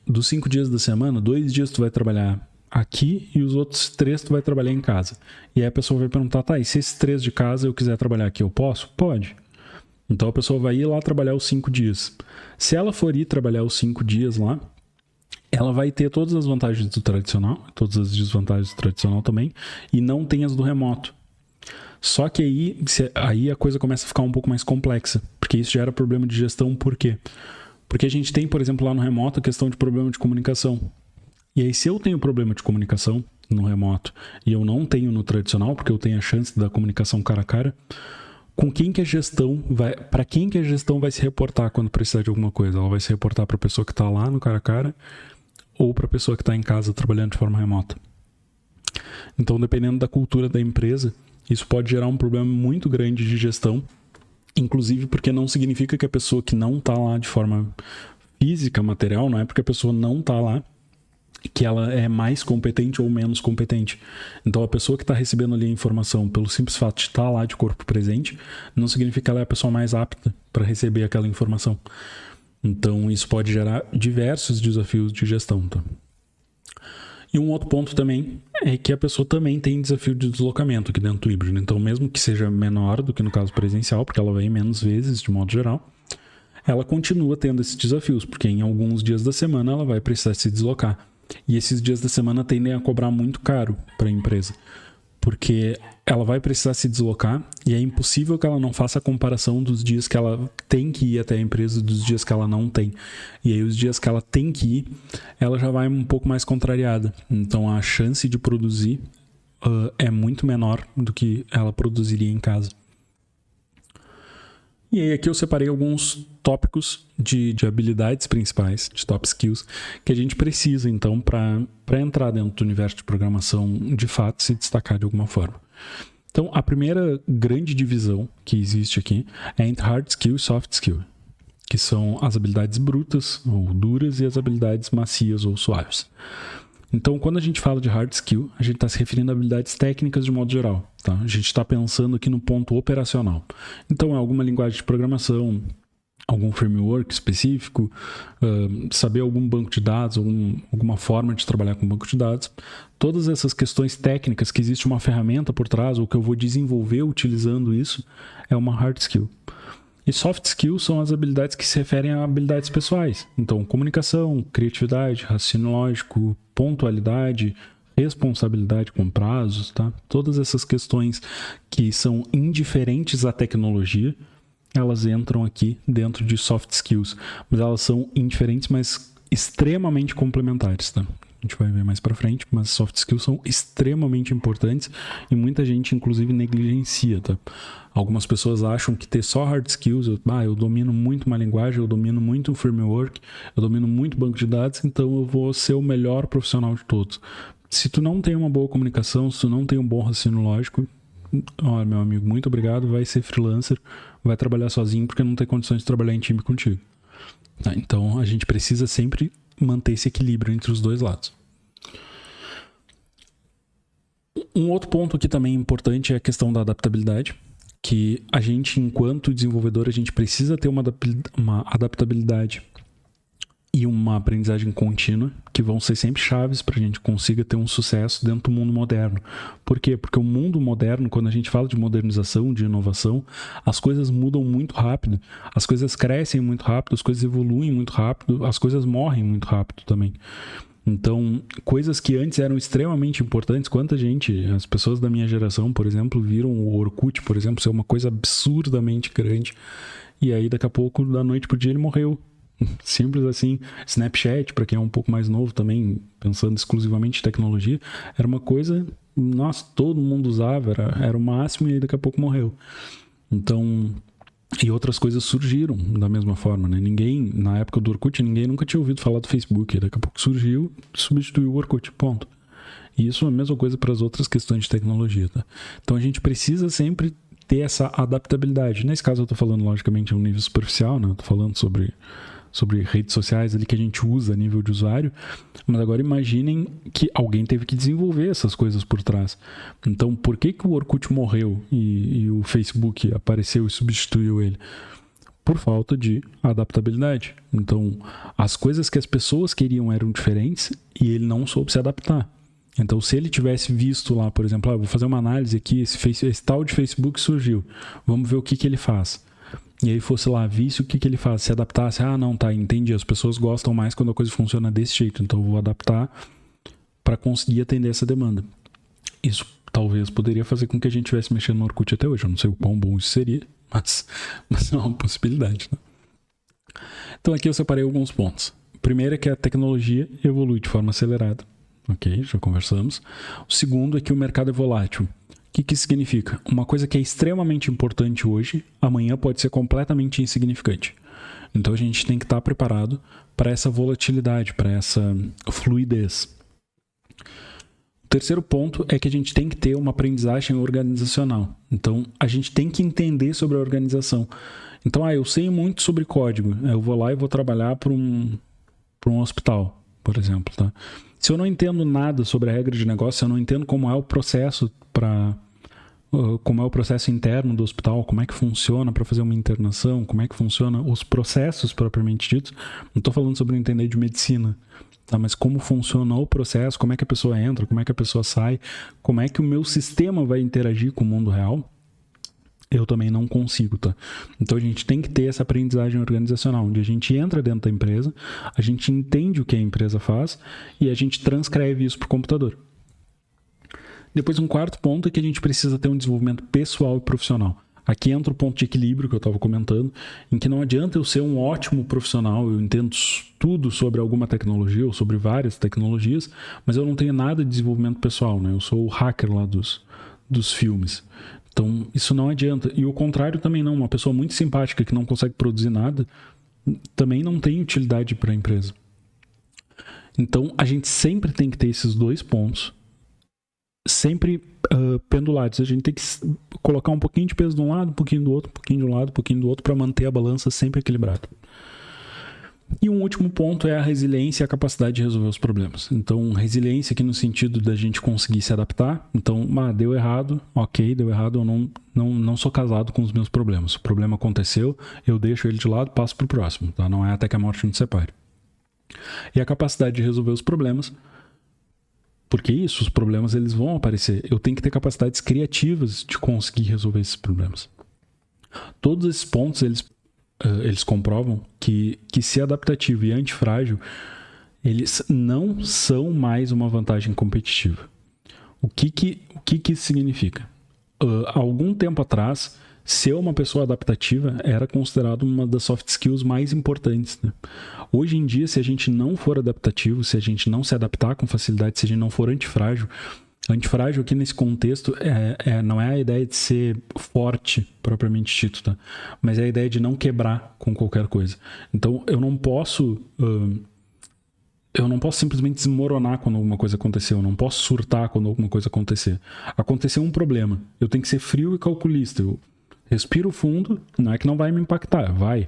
Speaker 1: dos 5 dias da semana, 2 dias tu vai trabalhar aqui e os outros 3 tu vai trabalhar em casa. E aí a pessoa vai perguntar, tá, e se esses 3 de casa eu quiser trabalhar aqui, eu posso? Pode. Então a pessoa vai ir lá trabalhar os 5 dias. Se ela for ir trabalhar os 5 dias lá, ela vai ter todas as vantagens do tradicional, todas as desvantagens do tradicional também, e não tem as do remoto. Só que aí a coisa começa a ficar um pouco mais complexa, porque isso gera problema de gestão. Por quê? Porque a gente tem, por exemplo, lá no remoto, a questão de problema de comunicação. E aí, se eu tenho problema de comunicação no remoto e eu não tenho no tradicional, porque eu tenho a chance da comunicação cara a cara, com quem que a gestão vai, para quem que a gestão vai se reportar quando precisar de alguma coisa? Ela vai se reportar para a pessoa que está lá no cara a cara ou para a pessoa que está em casa trabalhando de forma remota? Então, dependendo da cultura da empresa, isso pode gerar um problema muito grande de gestão, inclusive porque não significa que a pessoa que não está lá de forma física, material, não é porque a pessoa não está lá que ela é mais competente ou menos competente. Então, a pessoa que está recebendo ali a informação pelo simples fato de estar lá de corpo presente, não significa que ela é a pessoa mais apta para receber aquela informação. Então, isso pode gerar diversos desafios de gestão. Tá? E um outro ponto também é que a pessoa também tem desafio de deslocamento aqui dentro do híbrido. Então, mesmo que seja menor do que no caso presencial, porque ela vem menos vezes de modo geral, ela continua tendo esses desafios, porque em alguns dias da semana ela vai precisar se deslocar. E esses dias da semana tendem a cobrar muito caro para a empresa, porque ela vai precisar se deslocar e é impossível que ela não faça a comparação dos dias que ela tem que ir até a empresa dos dias que ela não tem. E aí os dias que ela tem que ir, ela já vai um pouco mais contrariada. Então a chance de produzir é muito menor do que ela produziria em casa. E aí aqui eu separei alguns tópicos de habilidades principais, de top skills, que a gente precisa então para entrar dentro do universo de programação, de fato se destacar de alguma forma. Então a primeira grande divisão que existe aqui é entre hard skill e soft skill, que são as habilidades brutas ou duras e as habilidades macias ou suaves. Então, quando a gente fala de hard skill, a gente está se referindo a habilidades técnicas de modo geral. Tá? A gente está pensando aqui no ponto operacional. Então, é alguma linguagem de programação, algum framework específico, saber algum banco de dados, alguma forma de trabalhar com banco de dados. Todas essas questões técnicas, que existe uma ferramenta por trás, ou que eu vou desenvolver utilizando isso, é uma hard skill. E soft skills são as habilidades que se referem a habilidades pessoais. Então, comunicação, criatividade, raciocínio lógico, pontualidade, responsabilidade com prazos, tá? Todas essas questões que são indiferentes à tecnologia, elas entram aqui dentro de soft skills. Mas elas são indiferentes, mas extremamente complementares, tá? A gente vai ver mais pra frente, mas soft skills são extremamente importantes e muita gente, inclusive, negligencia, tá? Algumas pessoas acham que ter só hard skills, eu domino muito uma linguagem, eu domino muito um framework, eu domino muito banco de dados, então eu vou ser o melhor profissional de todos. Se tu não tem uma boa comunicação, se tu não tem um bom raciocínio lógico, olha, meu amigo, muito obrigado, vai ser freelancer, vai trabalhar sozinho porque não tem condições de trabalhar em time contigo. Tá? Então, a gente precisa sempre manter esse equilíbrio entre os dois lados. Um outro ponto aqui também importante é a questão da adaptabilidade, que a gente, enquanto desenvolvedor, a gente precisa ter uma adaptabilidade e uma aprendizagem contínua, que vão ser sempre chaves para a gente consiga ter um sucesso dentro do mundo moderno. Por quê? Porque o mundo moderno, quando a gente fala de modernização, de inovação, as coisas mudam muito rápido, as coisas crescem muito rápido, as coisas evoluem muito rápido, as coisas morrem muito rápido também. Então, coisas que antes eram extremamente importantes, quanta gente, as pessoas da minha geração, por exemplo, viram o Orkut, por exemplo, ser uma coisa absurdamente grande, e aí daqui a pouco, da noite pro dia, ele morreu. Simples assim. Snapchat, para quem é um pouco mais novo também, pensando exclusivamente em tecnologia, era uma coisa, nossa, todo mundo usava, era o máximo, e aí daqui a pouco morreu. Então, e outras coisas surgiram da mesma forma, né? Ninguém, na época do Orkut, ninguém nunca tinha ouvido falar do Facebook. Daqui a pouco surgiu, substituiu o Orkut, ponto. E isso é a mesma coisa para as outras questões de tecnologia, tá? Então a gente precisa sempre ter essa adaptabilidade. Nesse caso eu estou falando, logicamente, a um nível superficial, né? Eu estou falando sobre redes sociais ali que a gente usa a nível de usuário, mas agora imaginem que alguém teve que desenvolver essas coisas por trás. Então, por que o Orkut morreu e o Facebook apareceu e substituiu ele? Por falta de adaptabilidade. Então, as coisas que as pessoas queriam eram diferentes e ele não soube se adaptar. Então, se ele tivesse visto lá, por exemplo, vou fazer uma análise aqui, esse tal de Facebook surgiu, vamos ver o que ele faz. E aí fosse lá, visse o que ele faz, se adaptasse, não, tá, entendi, as pessoas gostam mais quando a coisa funciona desse jeito, então eu vou adaptar para conseguir atender essa demanda. Isso talvez poderia fazer com que a gente estivesse mexendo no Orkut até hoje. Eu não sei o quão bom isso seria, mas é uma possibilidade, né? Então aqui eu separei alguns pontos. O primeiro é que a tecnologia evolui de forma acelerada. Ok, já conversamos. O segundo é que o mercado é volátil. O que isso significa? Uma coisa que é extremamente importante hoje, amanhã pode ser completamente insignificante. Então a gente tem que estar preparado para essa volatilidade, para essa fluidez. O terceiro ponto é que a gente tem que ter uma aprendizagem organizacional. Então a gente tem que entender sobre a organização. Então, eu sei muito sobre código. Eu vou lá e vou trabalhar para um hospital, por exemplo, tá? Se eu não entendo nada sobre a regra de negócio, se eu não entendo como é o processo como é o processo interno do hospital, como é que funciona para fazer uma internação, como é que funciona os processos propriamente ditos, não estou falando sobre entender de medicina, tá? Mas como funciona o processo, como é que a pessoa entra, como é que a pessoa sai, como é que o meu sistema vai interagir com o mundo real, eu também não consigo, tá? Então a gente tem que ter essa aprendizagem organizacional, onde a gente entra dentro da empresa, a gente entende o que a empresa faz e a gente transcreve isso para o computador. Depois, um quarto ponto é que a gente precisa ter um desenvolvimento pessoal e profissional. Aqui entra o ponto de equilíbrio que eu estava comentando, em que não adianta eu ser um ótimo profissional, eu entendo tudo sobre alguma tecnologia ou sobre várias tecnologias, mas eu não tenho nada de desenvolvimento pessoal, né? Eu sou o hacker lá dos filmes. Então, isso não adianta. E o contrário também não. Uma pessoa muito simpática que não consegue produzir nada também não tem utilidade para a empresa. Então, a gente sempre tem que ter esses dois pontos sempre pendulados. A gente tem que colocar um pouquinho de peso de um lado, um pouquinho do outro, um pouquinho de um lado, um pouquinho do outro para manter a balança sempre equilibrada. E um último ponto é a resiliência e a capacidade de resolver os problemas. Então, resiliência aqui no sentido da gente conseguir se adaptar. Então, deu errado, ok, deu errado, eu não sou casado com os meus problemas. O problema aconteceu, eu deixo ele de lado, passo para o próximo. Tá? Não é até que a morte nos separe. E a capacidade de resolver os problemas, porque os problemas eles vão aparecer. Eu tenho que ter capacidades criativas de conseguir resolver esses problemas. Todos esses pontos, eles comprovam que ser adaptativo e antifrágil, eles não são mais uma vantagem competitiva. O que isso significa? Há algum tempo atrás, ser uma pessoa adaptativa era considerado uma das soft skills mais importantes, né? Hoje em dia, se a gente não for adaptativo, se a gente não se adaptar com facilidade, se a gente não for antifrágil aqui nesse contexto não é a ideia de ser forte, propriamente dito, tá? Mas é a ideia de não quebrar com qualquer coisa. Então, eu não posso simplesmente desmoronar quando alguma coisa acontecer, eu não posso surtar quando alguma coisa acontecer. Aconteceu um problema, eu tenho que ser frio e calculista, eu respiro fundo, não é que não vai me impactar, vai.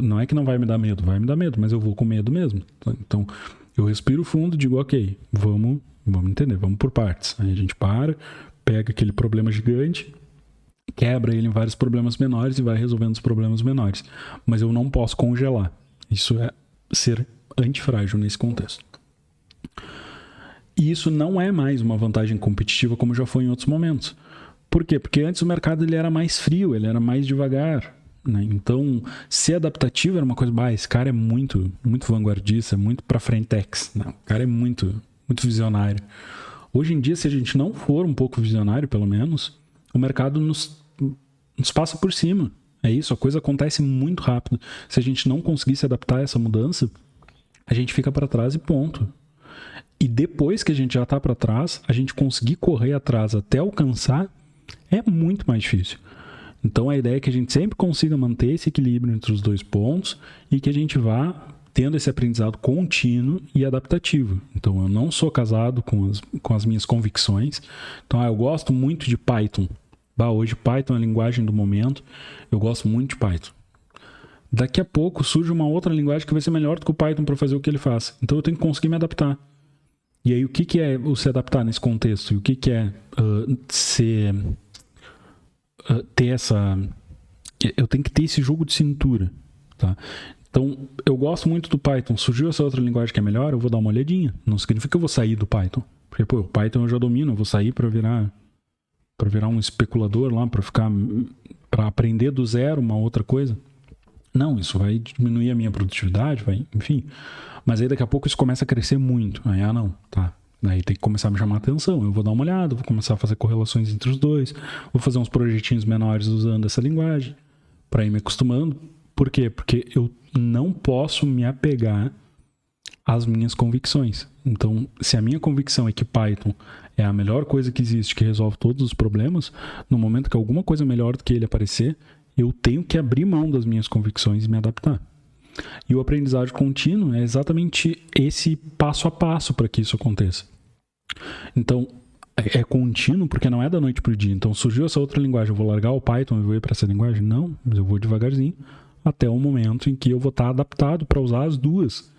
Speaker 1: Não é que não vai me dar medo, vai me dar medo, mas eu vou com medo mesmo. Então, eu respiro fundo e digo, ok, vamos entender, vamos por partes. Aí a gente pega aquele problema gigante, quebra ele em vários problemas menores e vai resolvendo os problemas menores. Mas eu não posso congelar. Isso é ser antifrágil nesse contexto. E isso não é mais uma vantagem competitiva como já foi em outros momentos. Por quê? Porque antes o mercado ele era mais frio, ele era mais devagar, né? Então, ser adaptativo era uma coisa, esse cara é muito, muito vanguardista, muito pra frentex, né? O cara é muito, muito visionário. Hoje em dia, se a gente não for um pouco visionário, pelo menos, o mercado nos passa por cima. É isso, a coisa acontece muito rápido. Se a gente não conseguir se adaptar a essa mudança, a gente fica para trás e ponto. E depois que a gente já está para trás, a gente conseguir correr atrás até alcançar é muito mais difícil. Então a ideia é que a gente sempre consiga manter esse equilíbrio entre os dois pontos e que a gente vá tendo esse aprendizado contínuo e adaptativo. Então eu não sou casado com as minhas convicções. Então eu gosto muito de Python. Hoje Python é a linguagem do momento. Eu gosto muito de Python. Daqui a pouco surge uma outra linguagem que vai ser melhor do que o Python para fazer o que ele faz. Então eu tenho que conseguir me adaptar. E aí o que é o se adaptar nesse contexto? E o que é ter essa... Eu tenho que ter esse jogo de cintura, tá? Então, eu gosto muito do Python. Surgiu essa outra linguagem que é melhor, eu vou dar uma olhadinha. Não significa que eu vou sair do Python. Porque, pô, o Python eu já domino, eu vou sair para virar um especulador lá, para aprender do zero uma outra coisa. Não, isso vai diminuir a minha produtividade, enfim. Mas aí daqui a pouco isso começa a crescer muito. Aí, não, tá. Daí tem que começar a me chamar a atenção. Eu vou dar uma olhada, vou começar a fazer correlações entre os dois, vou fazer uns projetinhos menores usando essa linguagem, para ir me acostumando. Por quê? Porque eu não posso me apegar às minhas convicções. Então, se a minha convicção é que Python é a melhor coisa que existe, que resolve todos os problemas, no momento que alguma coisa melhor do que ele aparecer, eu tenho que abrir mão das minhas convicções e me adaptar. E o aprendizado contínuo é exatamente esse passo a passo para que isso aconteça. Então, é contínuo porque não é da noite para o dia. Então, surgiu essa outra linguagem, eu vou largar o Python e vou ir para essa linguagem? Não, mas eu vou devagarzinho até o momento em que eu vou estar adaptado para usar as duas.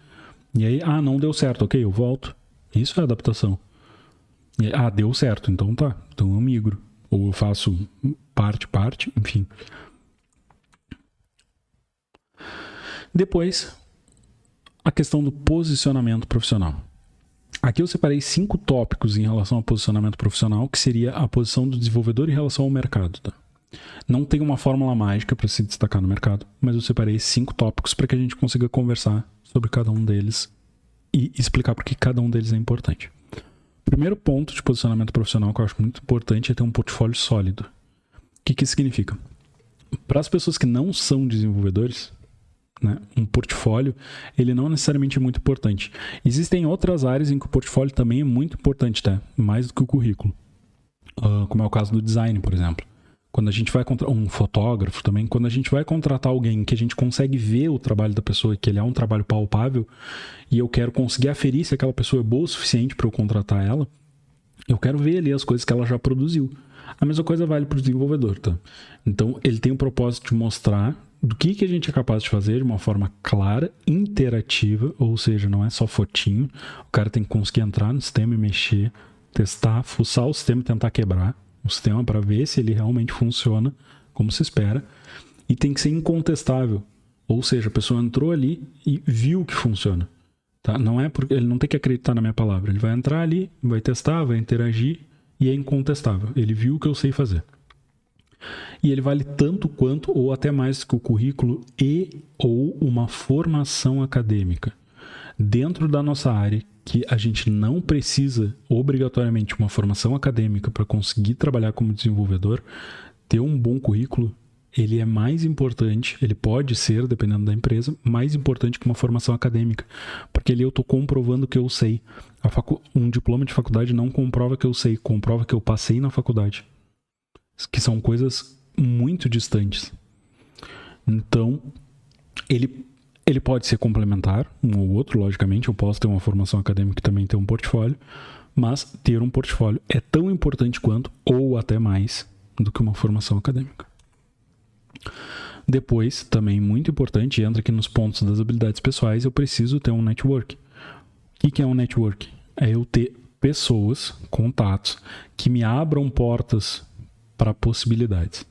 Speaker 1: E aí, não deu certo, ok, eu volto. Isso é adaptação. E aí, deu certo, então tá, então eu migro. Ou eu faço parte, enfim. Depois, a questão do posicionamento profissional. Aqui eu separei 5 tópicos em relação ao posicionamento profissional, que seria a posição do desenvolvedor em relação ao mercado. Tá? Não tem uma fórmula mágica para se destacar no mercado, mas eu separei 5 tópicos para que a gente consiga conversar sobre cada um deles e explicar por que cada um deles é importante. O primeiro ponto de posicionamento profissional que eu acho muito importante é ter um portfólio sólido. O que isso significa? Para as pessoas que não são desenvolvedores, né, um portfólio, ele não necessariamente é muito importante. Existem outras áreas em que o portfólio também é muito importante, tá? Mais do que o currículo. Como é o caso do design, por exemplo. Quando a gente vai contratar um fotógrafo também, quando a gente vai contratar alguém que a gente consegue ver o trabalho da pessoa, que ele é um trabalho palpável, e eu quero conseguir aferir se aquela pessoa é boa o suficiente para eu contratar ela, eu quero ver ali as coisas que ela já produziu. A mesma coisa vale para o desenvolvedor, tá? Então, ele tem o propósito de mostrar do que a gente é capaz de fazer de uma forma clara, interativa, ou seja, não é só fotinho. O cara tem que conseguir entrar no sistema e mexer, testar, fuçar o sistema e tentar quebrar o sistema para ver se ele realmente funciona como se espera. E tem que ser incontestável, ou seja, a pessoa entrou ali e viu que funciona. Tá? Não é porque ele não tem que acreditar na minha palavra. Ele vai entrar ali, vai testar, vai interagir e é incontestável. Ele viu o que eu sei fazer. E ele vale tanto quanto ou até mais que o currículo e ou uma formação acadêmica. Dentro da nossa área, que a gente não precisa obrigatoriamente uma formação acadêmica para conseguir trabalhar como desenvolvedor, ter um bom currículo, ele é mais importante, ele pode ser, dependendo da empresa, mais importante que uma formação acadêmica, porque ali eu estou comprovando que eu sei. Um diploma de faculdade não comprova que eu sei, comprova que eu passei na faculdade, que são coisas muito distantes. Então, ele pode ser complementar, um ou outro, logicamente. Eu posso ter uma formação acadêmica e também ter um portfólio, mas ter um portfólio é tão importante quanto, ou até mais, do que uma formação acadêmica. Depois, também muito importante, entra aqui nos pontos das habilidades pessoais, eu preciso ter um network. O que é um network? É eu ter pessoas, contatos, que me abram portas para possibilidades.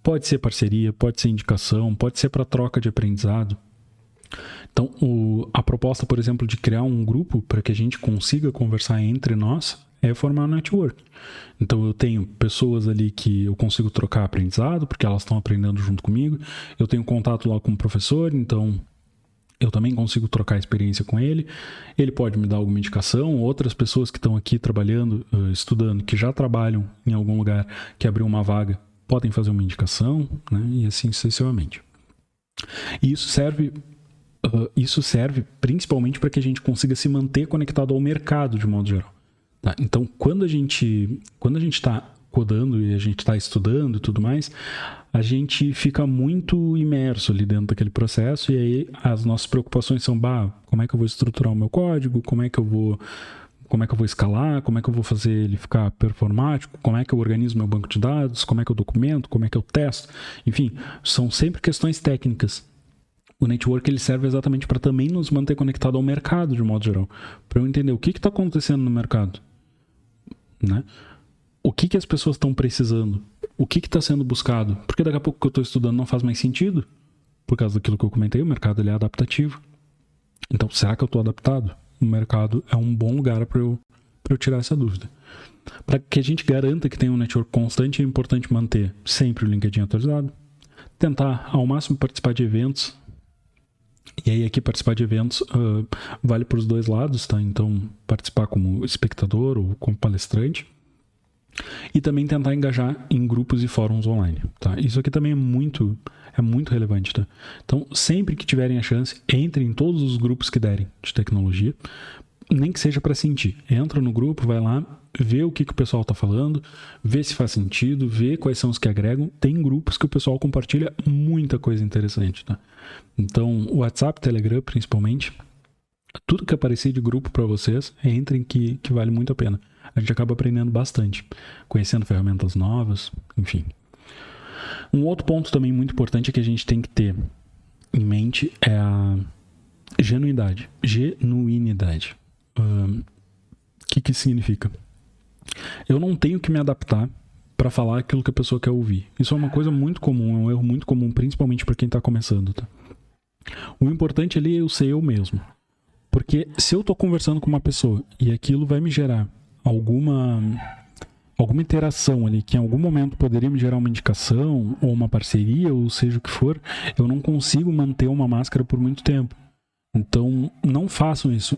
Speaker 1: Pode ser parceria, pode ser indicação, pode ser para troca de aprendizado. Então, a proposta, por exemplo, de criar um grupo para que a gente consiga conversar entre nós é formar um network. Então, eu tenho pessoas ali que eu consigo trocar aprendizado, porque elas estão aprendendo junto comigo. Eu tenho contato lá com o professor, então eu também consigo trocar experiência com ele. Ele pode me dar alguma indicação. Outras pessoas que estão aqui trabalhando, estudando, que já trabalham em algum lugar, que abriu uma vaga, podem fazer uma indicação, né? E assim sucessivamente. E isso serve principalmente para que a gente consiga se manter conectado ao mercado de modo geral. Tá? Então, quando a gente está codando e a gente está estudando e tudo mais, a gente fica muito imerso ali dentro daquele processo e aí as nossas preocupações são, como é que eu vou estruturar o meu código, como é que eu vou escalar, como é que eu vou fazer ele ficar performático, como é que eu organizo meu banco de dados, como é que eu documento, como é que eu testo, enfim, são sempre questões técnicas. O network ele serve exatamente para também nos manter conectado ao mercado de modo geral, para eu entender o que está acontecendo no mercado, né? O que as pessoas estão precisando, o que está sendo buscado, porque daqui a pouco que eu estou estudando não faz mais sentido, por causa daquilo que eu comentei, o mercado ele é adaptativo. Então, será que eu estou adaptado? O mercado é um bom lugar para eu para eu tirar essa dúvida. Para que a gente garanta que tem um network constante, é importante manter sempre o LinkedIn atualizado, tentar ao máximo participar de eventos. E aí aqui participar de eventos vale para os dois lados, tá? Então participar como espectador ou como palestrante. E também tentar engajar em grupos e fóruns online, tá? Isso aqui também é muito relevante, tá? Então sempre que tiverem a chance, entrem em todos os grupos que derem de tecnologia, nem que seja para sentir. Entra no grupo, vai lá, vê o que o pessoal está falando, vê se faz sentido, vê quais são os que agregam. Tem grupos que o pessoal compartilha muita coisa interessante, tá? Então, o WhatsApp, Telegram, principalmente, tudo que aparecer de grupo para vocês, entrem que vale muito a pena. A gente acaba aprendendo bastante, conhecendo ferramentas novas, enfim. Um outro ponto também muito importante que a gente tem que ter em mente é a genuinidade. O que isso significa? Eu não tenho que me adaptar para falar aquilo que a pessoa quer ouvir. Isso é uma coisa muito comum, é um erro muito comum, principalmente para quem está começando, tá? O importante ali é eu ser eu mesmo. Porque se eu estou conversando com uma pessoa e aquilo vai me gerar alguma interação ali, que em algum momento poderia me gerar uma indicação ou uma parceria, ou seja o que for, eu não consigo manter uma máscara por muito tempo. Então, não façam isso.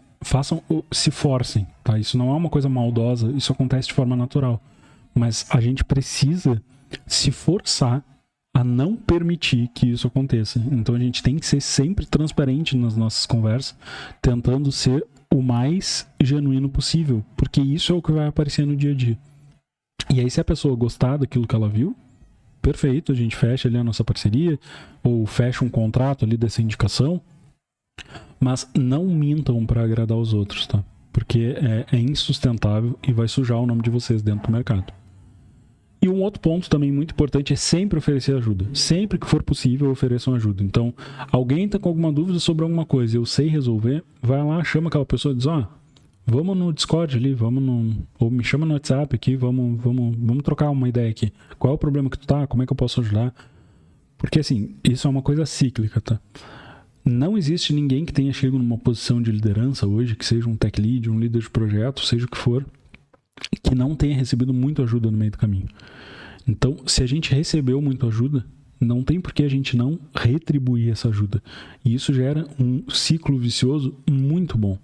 Speaker 1: Se forcem, tá? Isso não é uma coisa maldosa, isso acontece de forma natural. Mas a gente precisa se forçar a não permitir que isso aconteça. Então, a gente tem que ser sempre transparente nas nossas conversas, tentando ser o mais genuíno possível, porque isso é o que vai aparecer no dia a dia. E aí, se a pessoa gostar daquilo que ela viu, perfeito, a gente fecha ali a nossa parceria, ou fecha um contrato ali dessa indicação. Mas não mintam para agradar os outros, tá? Porque é insustentável e vai sujar o nome de vocês dentro do mercado. E um outro ponto também muito importante é sempre oferecer ajuda. Sempre que for possível, ofereçam ajuda. Então, alguém está com alguma dúvida sobre alguma coisa e eu sei resolver, vai lá, chama aquela pessoa e diz, vamos no Discord ali, ou me chama no WhatsApp aqui, vamos trocar uma ideia aqui. Qual é o problema que tu tá? Como é que eu posso ajudar? Porque assim, isso é uma coisa cíclica, tá? Não existe ninguém que tenha chegado numa posição de liderança hoje, que seja um tech lead, um líder de projeto, seja o que for, que não tenha recebido muita ajuda no meio do caminho. Então, se a gente recebeu muita ajuda, não tem por que a gente não retribuir essa ajuda. E isso gera um ciclo vicioso muito bom.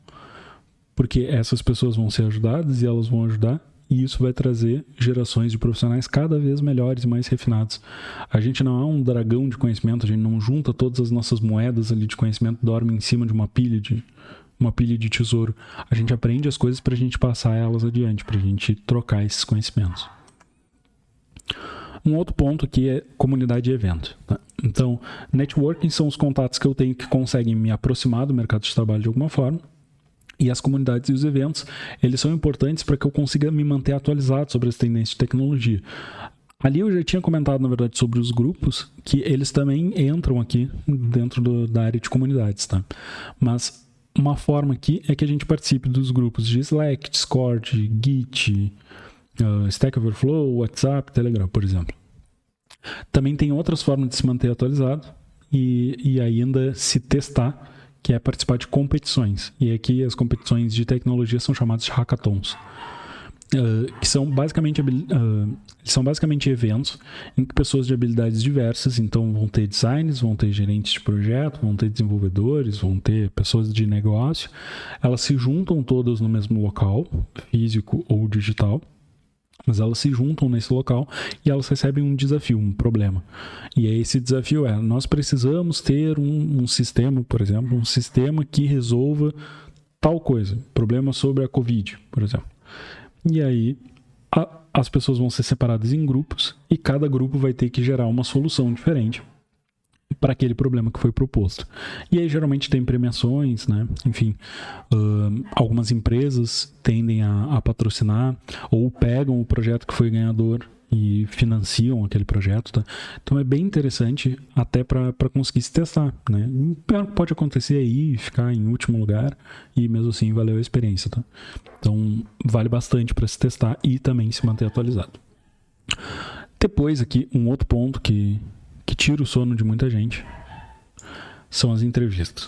Speaker 1: Porque essas pessoas vão ser ajudadas e elas vão ajudar, e isso vai trazer gerações de profissionais cada vez melhores e mais refinados. A gente não é um dragão de conhecimento, a gente não junta todas as nossas moedas ali de conhecimento, dorme em cima de uma pilha de tesouro. A gente aprende as coisas para a gente passar elas adiante, para a gente trocar esses conhecimentos. Um outro ponto aqui é comunidade e evento. Tá? Então, networking são os contatos que eu tenho que conseguem me aproximar do mercado de trabalho de alguma forma. E as comunidades e os eventos, eles são importantes para que eu consiga me manter atualizado sobre as tendências de tecnologia. Ali eu já tinha comentado, na verdade, sobre os grupos, que eles também entram aqui dentro da área de comunidades, tá? Mas uma forma aqui é que a gente participe dos grupos de Slack, Discord, Git, Stack Overflow, WhatsApp, Telegram, por exemplo. Também tem outras formas de se manter atualizado e ainda se testar, que é participar de competições. E aqui as competições de tecnologia são chamadas de hackathons, que são basicamente eventos em que pessoas de habilidades diversas, então vão ter designers, vão ter gerentes de projeto, vão ter desenvolvedores, vão ter pessoas de negócio, elas se juntam todas no mesmo local, físico ou digital, mas elas se juntam nesse local e elas recebem um desafio, um problema. E aí esse desafio nós precisamos ter um sistema, por exemplo, um sistema que resolva tal coisa, problema sobre a Covid, por exemplo. E aí as pessoas vão ser separadas em grupos e cada grupo vai ter que gerar uma solução diferente para aquele problema que foi proposto. E aí geralmente tem premiações, né? Enfim, algumas empresas tendem a patrocinar ou pegam o projeto que foi ganhador e financiam aquele projeto, tá? Então é bem interessante até para conseguir se testar, né? Pode acontecer aí, ficar em último lugar e mesmo assim valeu a experiência, tá? Então vale bastante para se testar e também se manter atualizado. Depois aqui, um outro ponto que tira o sono de muita gente são as entrevistas.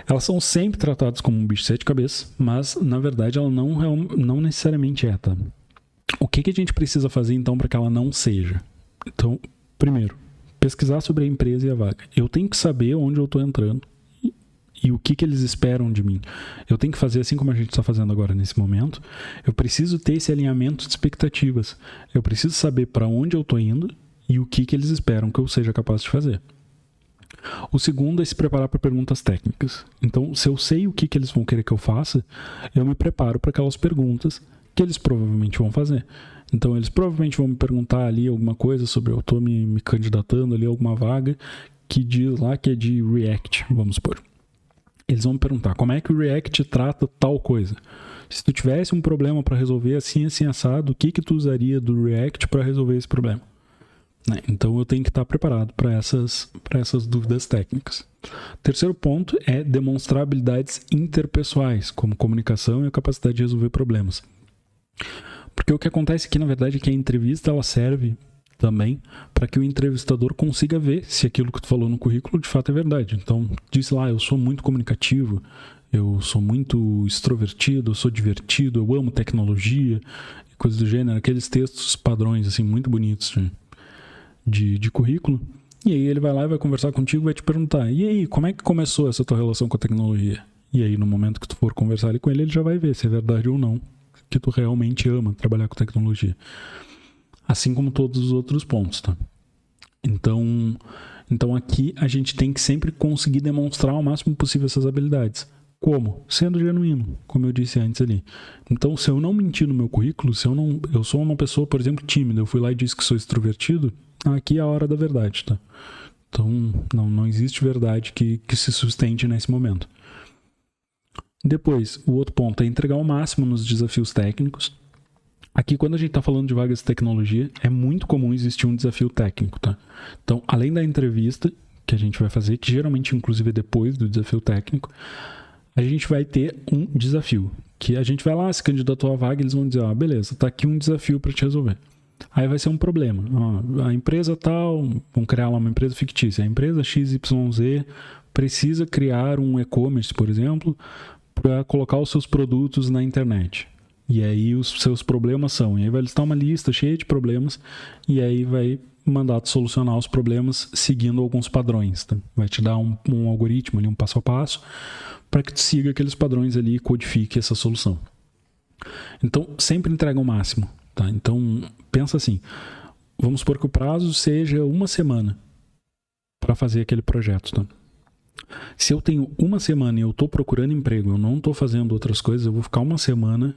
Speaker 1: Elas são sempre tratadas como um bicho de 7 cabeças, mas na verdade ela não necessariamente é, tá? O que a gente precisa fazer então para que ela não seja? Então, primeiro, pesquisar sobre a empresa e a vaga. Eu tenho que saber onde eu estou entrando e o que eles esperam de mim. Eu tenho que fazer assim como a gente está fazendo agora nesse momento. Eu preciso ter esse alinhamento de expectativas. Eu preciso saber para onde eu estou indo e o que eles esperam que eu seja capaz de fazer. O segundo é se preparar para perguntas técnicas. Então, se eu sei o que eles vão querer que eu faça, eu me preparo para aquelas perguntas que eles provavelmente vão fazer. Então, eles provavelmente vão me perguntar ali alguma coisa sobre eu estou me candidatando ali a alguma vaga que diz lá que é de React, vamos supor. Eles vão me perguntar como é que o React trata tal coisa. Se tu tivesse um problema para resolver assim assado, o que tu usaria do React para resolver esse problema? Então eu tenho que estar preparado para essas dúvidas técnicas. Terceiro ponto é demonstrar habilidades interpessoais, como comunicação e a capacidade de resolver problemas. Porque o que acontece aqui, na verdade, é que a entrevista ela serve também para que o entrevistador consiga ver se aquilo que tu falou no currículo de fato é verdade. Então, diz lá, eu sou muito comunicativo, eu sou muito extrovertido, eu sou divertido, eu amo tecnologia, coisas do gênero, aqueles textos padrões, assim, muito bonitos de currículo. E aí ele vai lá e vai conversar contigo, vai te perguntar, e aí, como é que começou essa tua relação com a tecnologia? E aí, no momento que tu for conversar ali com ele, ele já vai ver se é verdade ou não que tu realmente ama trabalhar com tecnologia. Assim como todos os outros pontos, tá? Então aqui a gente tem que sempre conseguir demonstrar ao máximo possível essas habilidades. Como? Sendo genuíno, como eu disse antes ali. Então, se eu não mentir no meu currículo, eu sou uma pessoa, por exemplo, tímida, eu fui lá e disse que sou extrovertido, aqui é a hora da verdade, tá? Então, não existe verdade que se sustente nesse momento. Depois, o outro ponto é entregar o máximo nos desafios técnicos. Aqui, quando a gente está falando de vagas de tecnologia, é muito comum existir um desafio técnico, tá? Então, além da entrevista que a gente vai fazer, que geralmente, inclusive, é depois do desafio técnico, a gente vai ter um desafio, que a gente vai lá, se candidatou à vaga, eles vão dizer, beleza, tá aqui um desafio para te resolver. Aí vai ser um problema. A empresa tal, vão criar lá uma empresa fictícia, a empresa XYZ precisa criar um e-commerce, por exemplo, para colocar os seus produtos na internet. E aí os seus problemas são, e aí vai listar uma lista cheia de problemas, e aí vai mandar tu solucionar os problemas seguindo alguns padrões, tá? Vai te dar um algoritmo ali, um passo a passo, para que tu siga aqueles padrões ali e codifique essa solução. Então, sempre entrega o máximo, tá? Então, pensa assim, vamos supor que o prazo seja 1 semana para fazer aquele projeto, tá? Se eu tenho 1 semana e eu estou procurando emprego, eu não estou fazendo outras coisas, eu vou ficar 1 semana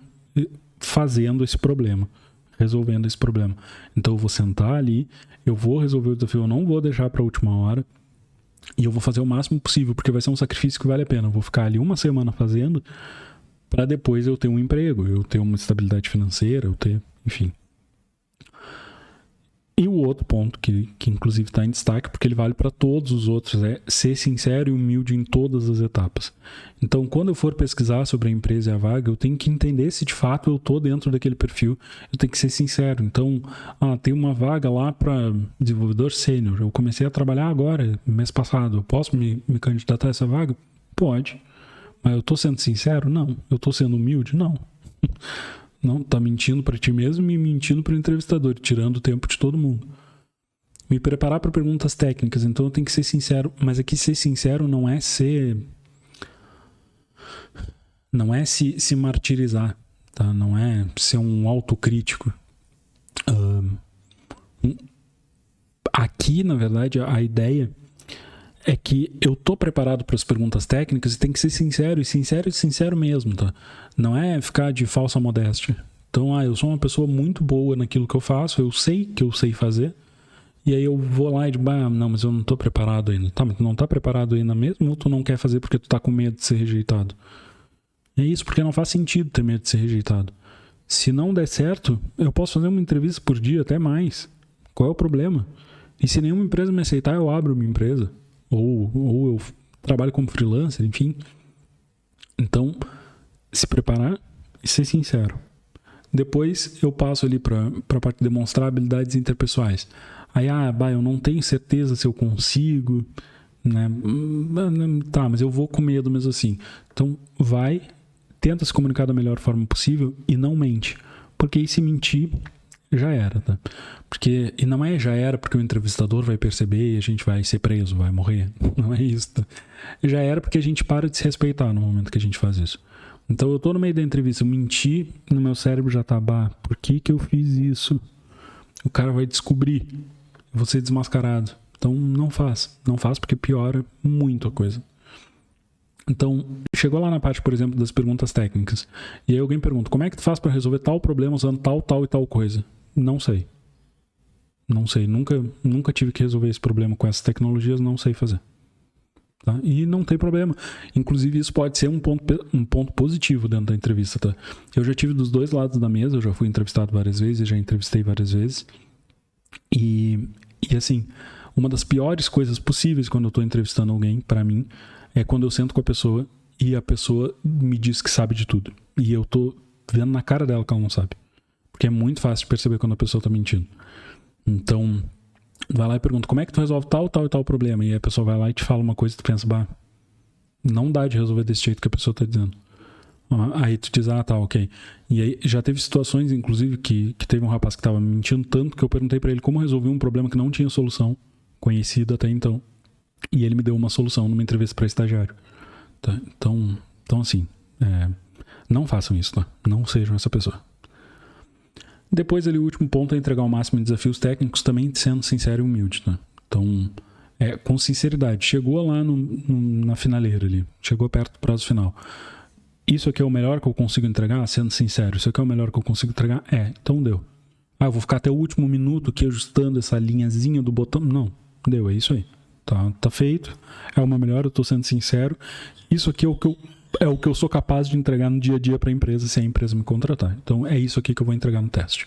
Speaker 1: fazendo esse problema, resolvendo esse problema. Então eu vou sentar ali, eu vou resolver o desafio, eu não vou deixar para a última hora e eu vou fazer o máximo possível, porque vai ser um sacrifício que vale a pena. Eu vou ficar ali 1 semana fazendo para depois eu ter um emprego, eu ter uma estabilidade financeira, eu ter, enfim. E o outro ponto, que inclusive está em destaque, porque ele vale para todos os outros, é ser sincero e humilde em todas as etapas. Então, quando eu for pesquisar sobre a empresa e a vaga, eu tenho que entender se de fato eu estou dentro daquele perfil. Eu tenho que ser sincero. Então, tem uma vaga lá para desenvolvedor sênior. Eu comecei a trabalhar agora, mês passado. Eu posso me candidatar a essa vaga? Pode. Mas eu estou sendo sincero? Não. Eu estou sendo humilde? Não. Não, tá mentindo para ti mesmo e mentindo para o entrevistador, tirando o tempo de todo mundo. Me preparar para perguntas técnicas, então eu tenho que ser sincero, mas aqui ser sincero não é se martirizar, tá? Não é ser um autocrítico. Aqui, na verdade, a ideia é que eu tô preparado para as perguntas técnicas e tem que ser sincero, e sincero mesmo, tá? Não é ficar de falsa modéstia. Então, eu sou uma pessoa muito boa naquilo que eu faço, eu sei que eu sei fazer, e aí eu vou lá e digo, não, mas eu não tô preparado ainda. Tá, mas tu não tá preparado ainda mesmo, ou tu não quer fazer porque tu tá com medo de ser rejeitado? É isso, porque não faz sentido ter medo de ser rejeitado. Se não der certo, eu posso fazer uma entrevista por dia, até mais. Qual é o problema? E se nenhuma empresa me aceitar, eu abro minha empresa. Ou eu trabalho como freelancer, enfim. Então, se preparar e ser sincero. Depois eu passo ali para a parte de demonstrar habilidades interpessoais. Aí, eu não tenho certeza se eu consigo. né? Tá, mas eu vou com medo mesmo assim. Então, vai, tenta se comunicar da melhor forma possível e não mente. Porque aí se mentir, já era, tá? Porque, e não é já era porque o entrevistador vai perceber e a gente vai ser preso, vai morrer. Não é isso, tá? Já era porque a gente para de se respeitar no momento que a gente faz isso. Então eu tô no meio da entrevista, eu menti, no meu cérebro já tá, por que eu fiz isso? O cara vai descobrir, eu vou ser desmascarado. Então não faz porque piora muito a coisa. Então, chegou lá na parte, por exemplo, das perguntas técnicas. E aí alguém pergunta, como é que tu faz para resolver tal problema usando tal e tal coisa? Não sei. Nunca tive que resolver esse problema com essas tecnologias, não sei fazer. Tá? E não tem problema. Inclusive, isso pode ser um ponto positivo dentro da entrevista. Tá? Eu já tive dos dois lados da mesa, eu já fui entrevistado várias vezes, já entrevistei várias vezes. E assim, uma das piores coisas possíveis quando eu estou entrevistando alguém, para mim, é quando eu sento com a pessoa e a pessoa me diz que sabe de tudo. E eu tô vendo na cara dela que ela não sabe. Porque é muito fácil de perceber quando a pessoa tá mentindo. Então, vai lá e pergunta, como é que tu resolve tal e tal problema? E aí a pessoa vai lá e te fala uma coisa e tu pensa, não dá de resolver desse jeito que a pessoa tá dizendo. Aí tu diz, tá, ok. E aí já teve situações, inclusive, que teve um rapaz que tava mentindo tanto que eu perguntei pra ele como resolver um problema que não tinha solução conhecida até então. E ele me deu uma solução numa entrevista para estagiário. Tá? Então assim, não façam isso, tá? Não sejam essa pessoa. Depois ali o último ponto é entregar o máximo em desafios técnicos, também sendo sincero e humilde, tá? Então, com sinceridade. Chegou lá na finaleira ali, chegou perto do prazo final. Isso aqui é o melhor que eu consigo entregar? Sendo sincero, isso aqui é o melhor que eu consigo entregar? Então deu. Eu vou ficar até o último minuto aqui ajustando essa linhazinha do botão? Não, deu, é isso aí. Tá feito, é uma melhor, eu tô sendo sincero. Isso aqui é o que eu sou capaz de entregar no dia a dia para a empresa se a empresa me contratar. Então é isso aqui que eu vou entregar no teste.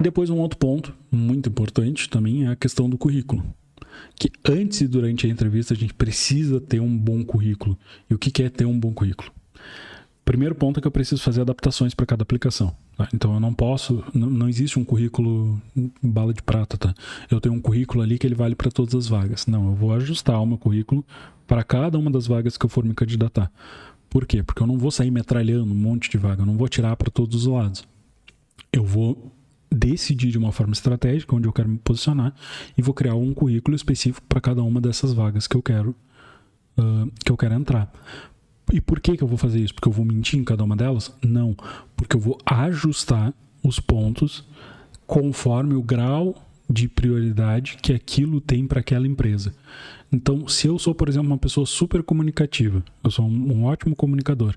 Speaker 1: Depois um outro ponto muito importante também é a questão do currículo. Que antes e durante a entrevista a gente precisa ter um bom currículo. E o que é ter um bom currículo? Primeiro ponto é que eu preciso fazer adaptações para cada aplicação. Tá? Então eu não posso, não existe um currículo bala de prata, tá? Eu tenho um currículo ali que ele vale para todas as vagas. Não, eu vou ajustar o meu currículo para cada uma das vagas que eu for me candidatar. Por quê? Porque eu não vou sair metralhando um monte de vaga, eu não vou tirar para todos os lados. Eu vou decidir de uma forma estratégica onde eu quero me posicionar e vou criar um currículo específico para cada uma dessas vagas que eu quero entrar. E por que eu vou fazer isso? Porque eu vou mentir em cada uma delas? Não, porque eu vou ajustar os pontos conforme o grau de prioridade que aquilo tem para aquela empresa. Então, se eu sou, por exemplo, uma pessoa super comunicativa, eu sou um ótimo comunicador,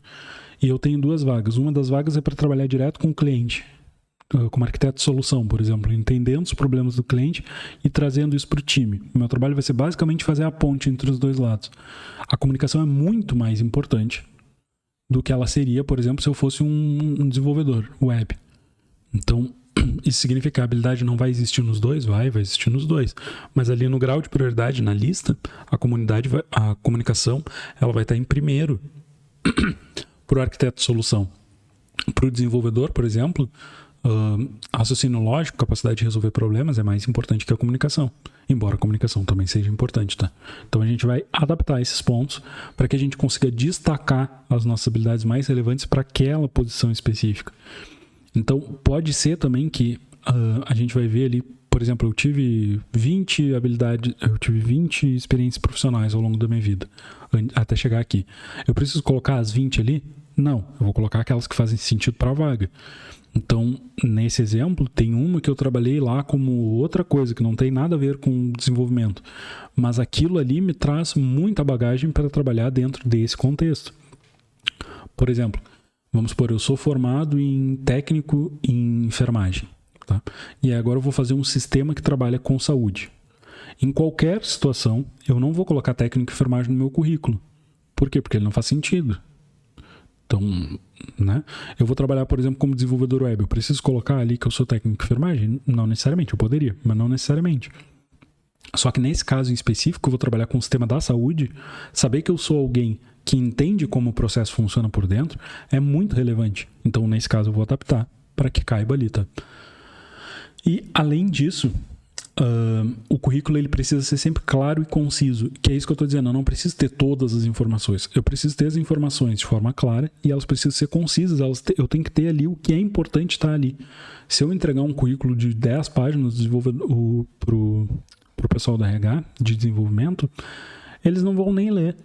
Speaker 1: e eu tenho duas vagas. Uma das vagas é para trabalhar direto com o cliente, como arquiteto de solução, por exemplo, entendendo os problemas do cliente e trazendo isso para o time. O meu trabalho vai ser basicamente fazer a ponte entre os dois lados. A comunicação é muito mais importante do que ela seria, por exemplo, se eu fosse um desenvolvedor web. Então, isso significa que a habilidade não vai existir nos dois? Vai existir nos dois. Mas ali no grau de prioridade, na lista, a comunicação ela vai estar em primeiro para o arquiteto de solução. Para o desenvolvedor, por exemplo, raciocínio lógico, capacidade de resolver problemas é mais importante que a comunicação, embora a comunicação também seja importante, tá? Então a gente vai adaptar esses pontos para que a gente consiga destacar as nossas habilidades mais relevantes para aquela posição específica. Então pode ser também que a gente vai ver ali, por exemplo, eu tive 20 experiências profissionais ao longo da minha vida, até chegar aqui. Eu preciso colocar as 20 ali? Não, eu vou colocar aquelas que fazem sentido para a vaga. Então, nesse exemplo, tem uma que eu trabalhei lá como outra coisa, que não tem nada a ver com desenvolvimento. Mas aquilo ali me traz muita bagagem para trabalhar dentro desse contexto. Por exemplo, vamos supor, eu sou formado em técnico em enfermagem. Tá? E agora eu vou fazer um sistema que trabalha com saúde. Em qualquer situação, eu não vou colocar técnico em enfermagem no meu currículo. Por quê? Porque ele não faz sentido. Então, né? Eu vou trabalhar, por exemplo, como desenvolvedor web. Eu preciso colocar ali que eu sou técnico de enfermagem? Não necessariamente, eu poderia, mas não necessariamente. Só que nesse caso em específico, eu vou trabalhar com o sistema da saúde. Saber que eu sou alguém que entende como o processo funciona por dentro é muito relevante. Então, nesse caso, eu vou adaptar para que caiba ali, tá? E, além disso, o currículo ele precisa ser sempre claro e conciso, que é isso que eu estou dizendo. Eu não preciso ter todas as informações, eu preciso ter as informações de forma clara e elas precisam ser concisas. Eu tenho que ter ali o que é importante estar ali. Se eu entregar um currículo de 10 páginas pro pessoal da RH de desenvolvimento, eles não vão nem ler.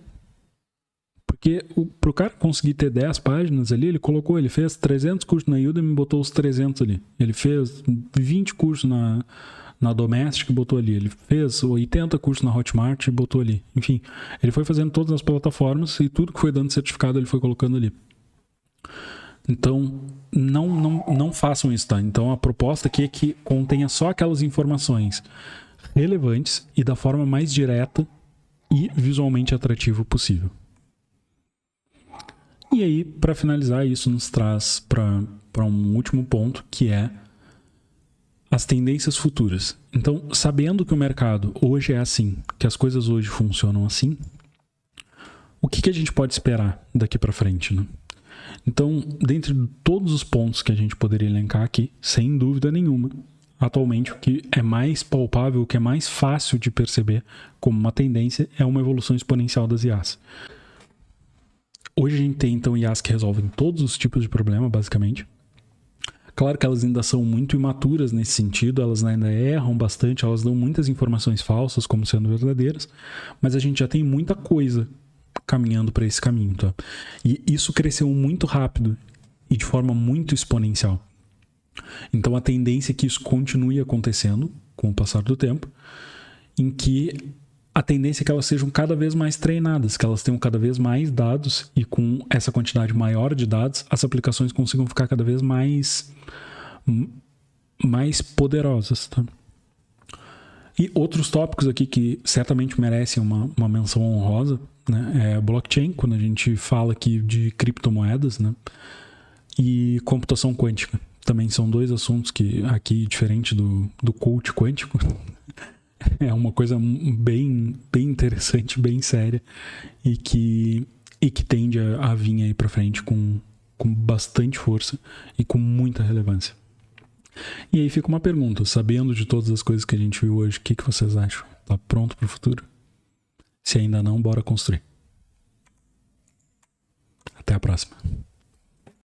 Speaker 1: Porque pro cara conseguir ter 10 páginas ali, ele fez 300 cursos na Udemy e botou os 300 ali. Ele fez 20 cursos na Domestic e botou ali. Ele fez 80 cursos na Hotmart e botou ali. Enfim, ele foi fazendo todas as plataformas e tudo que foi dando certificado ele foi colocando ali. Então, não façam isso, tá? Então, a proposta aqui é que contenha só aquelas informações relevantes e da forma mais direta e visualmente atrativa possível. E aí, para finalizar, isso nos traz para um último ponto, que é as tendências futuras. Então, sabendo que o mercado hoje é assim, que as coisas hoje funcionam assim, o que a gente pode esperar daqui para frente, né? Então, dentre todos os pontos que a gente poderia elencar aqui, sem dúvida nenhuma, atualmente o que é mais palpável, o que é mais fácil de perceber como uma tendência é uma evolução exponencial das IAs. Hoje a gente tem, então, IAs que resolvem todos os tipos de problema, basicamente. Claro que elas ainda são muito imaturas nesse sentido, elas ainda erram bastante, elas dão muitas informações falsas como sendo verdadeiras, mas a gente já tem muita coisa caminhando para esse caminho, tá? E isso cresceu muito rápido e de forma muito exponencial. Então a tendência é que isso continue acontecendo com o passar do tempo, em que a tendência é que elas sejam cada vez mais treinadas, que elas tenham cada vez mais dados e com essa quantidade maior de dados, as aplicações consigam ficar cada vez mais poderosas, tá? E outros tópicos aqui que certamente merecem uma menção honrosa, né, é blockchain, quando a gente fala aqui de criptomoedas, né, e computação quântica. Também são dois assuntos que aqui, diferente do coach quântico, é uma coisa bem interessante, bem séria e que tende a vir aí pra frente com bastante força e com muita relevância. E aí fica uma pergunta, sabendo de todas as coisas que a gente viu hoje, o que vocês acham? Tá pronto pro futuro? Se ainda não, bora construir. Até a próxima.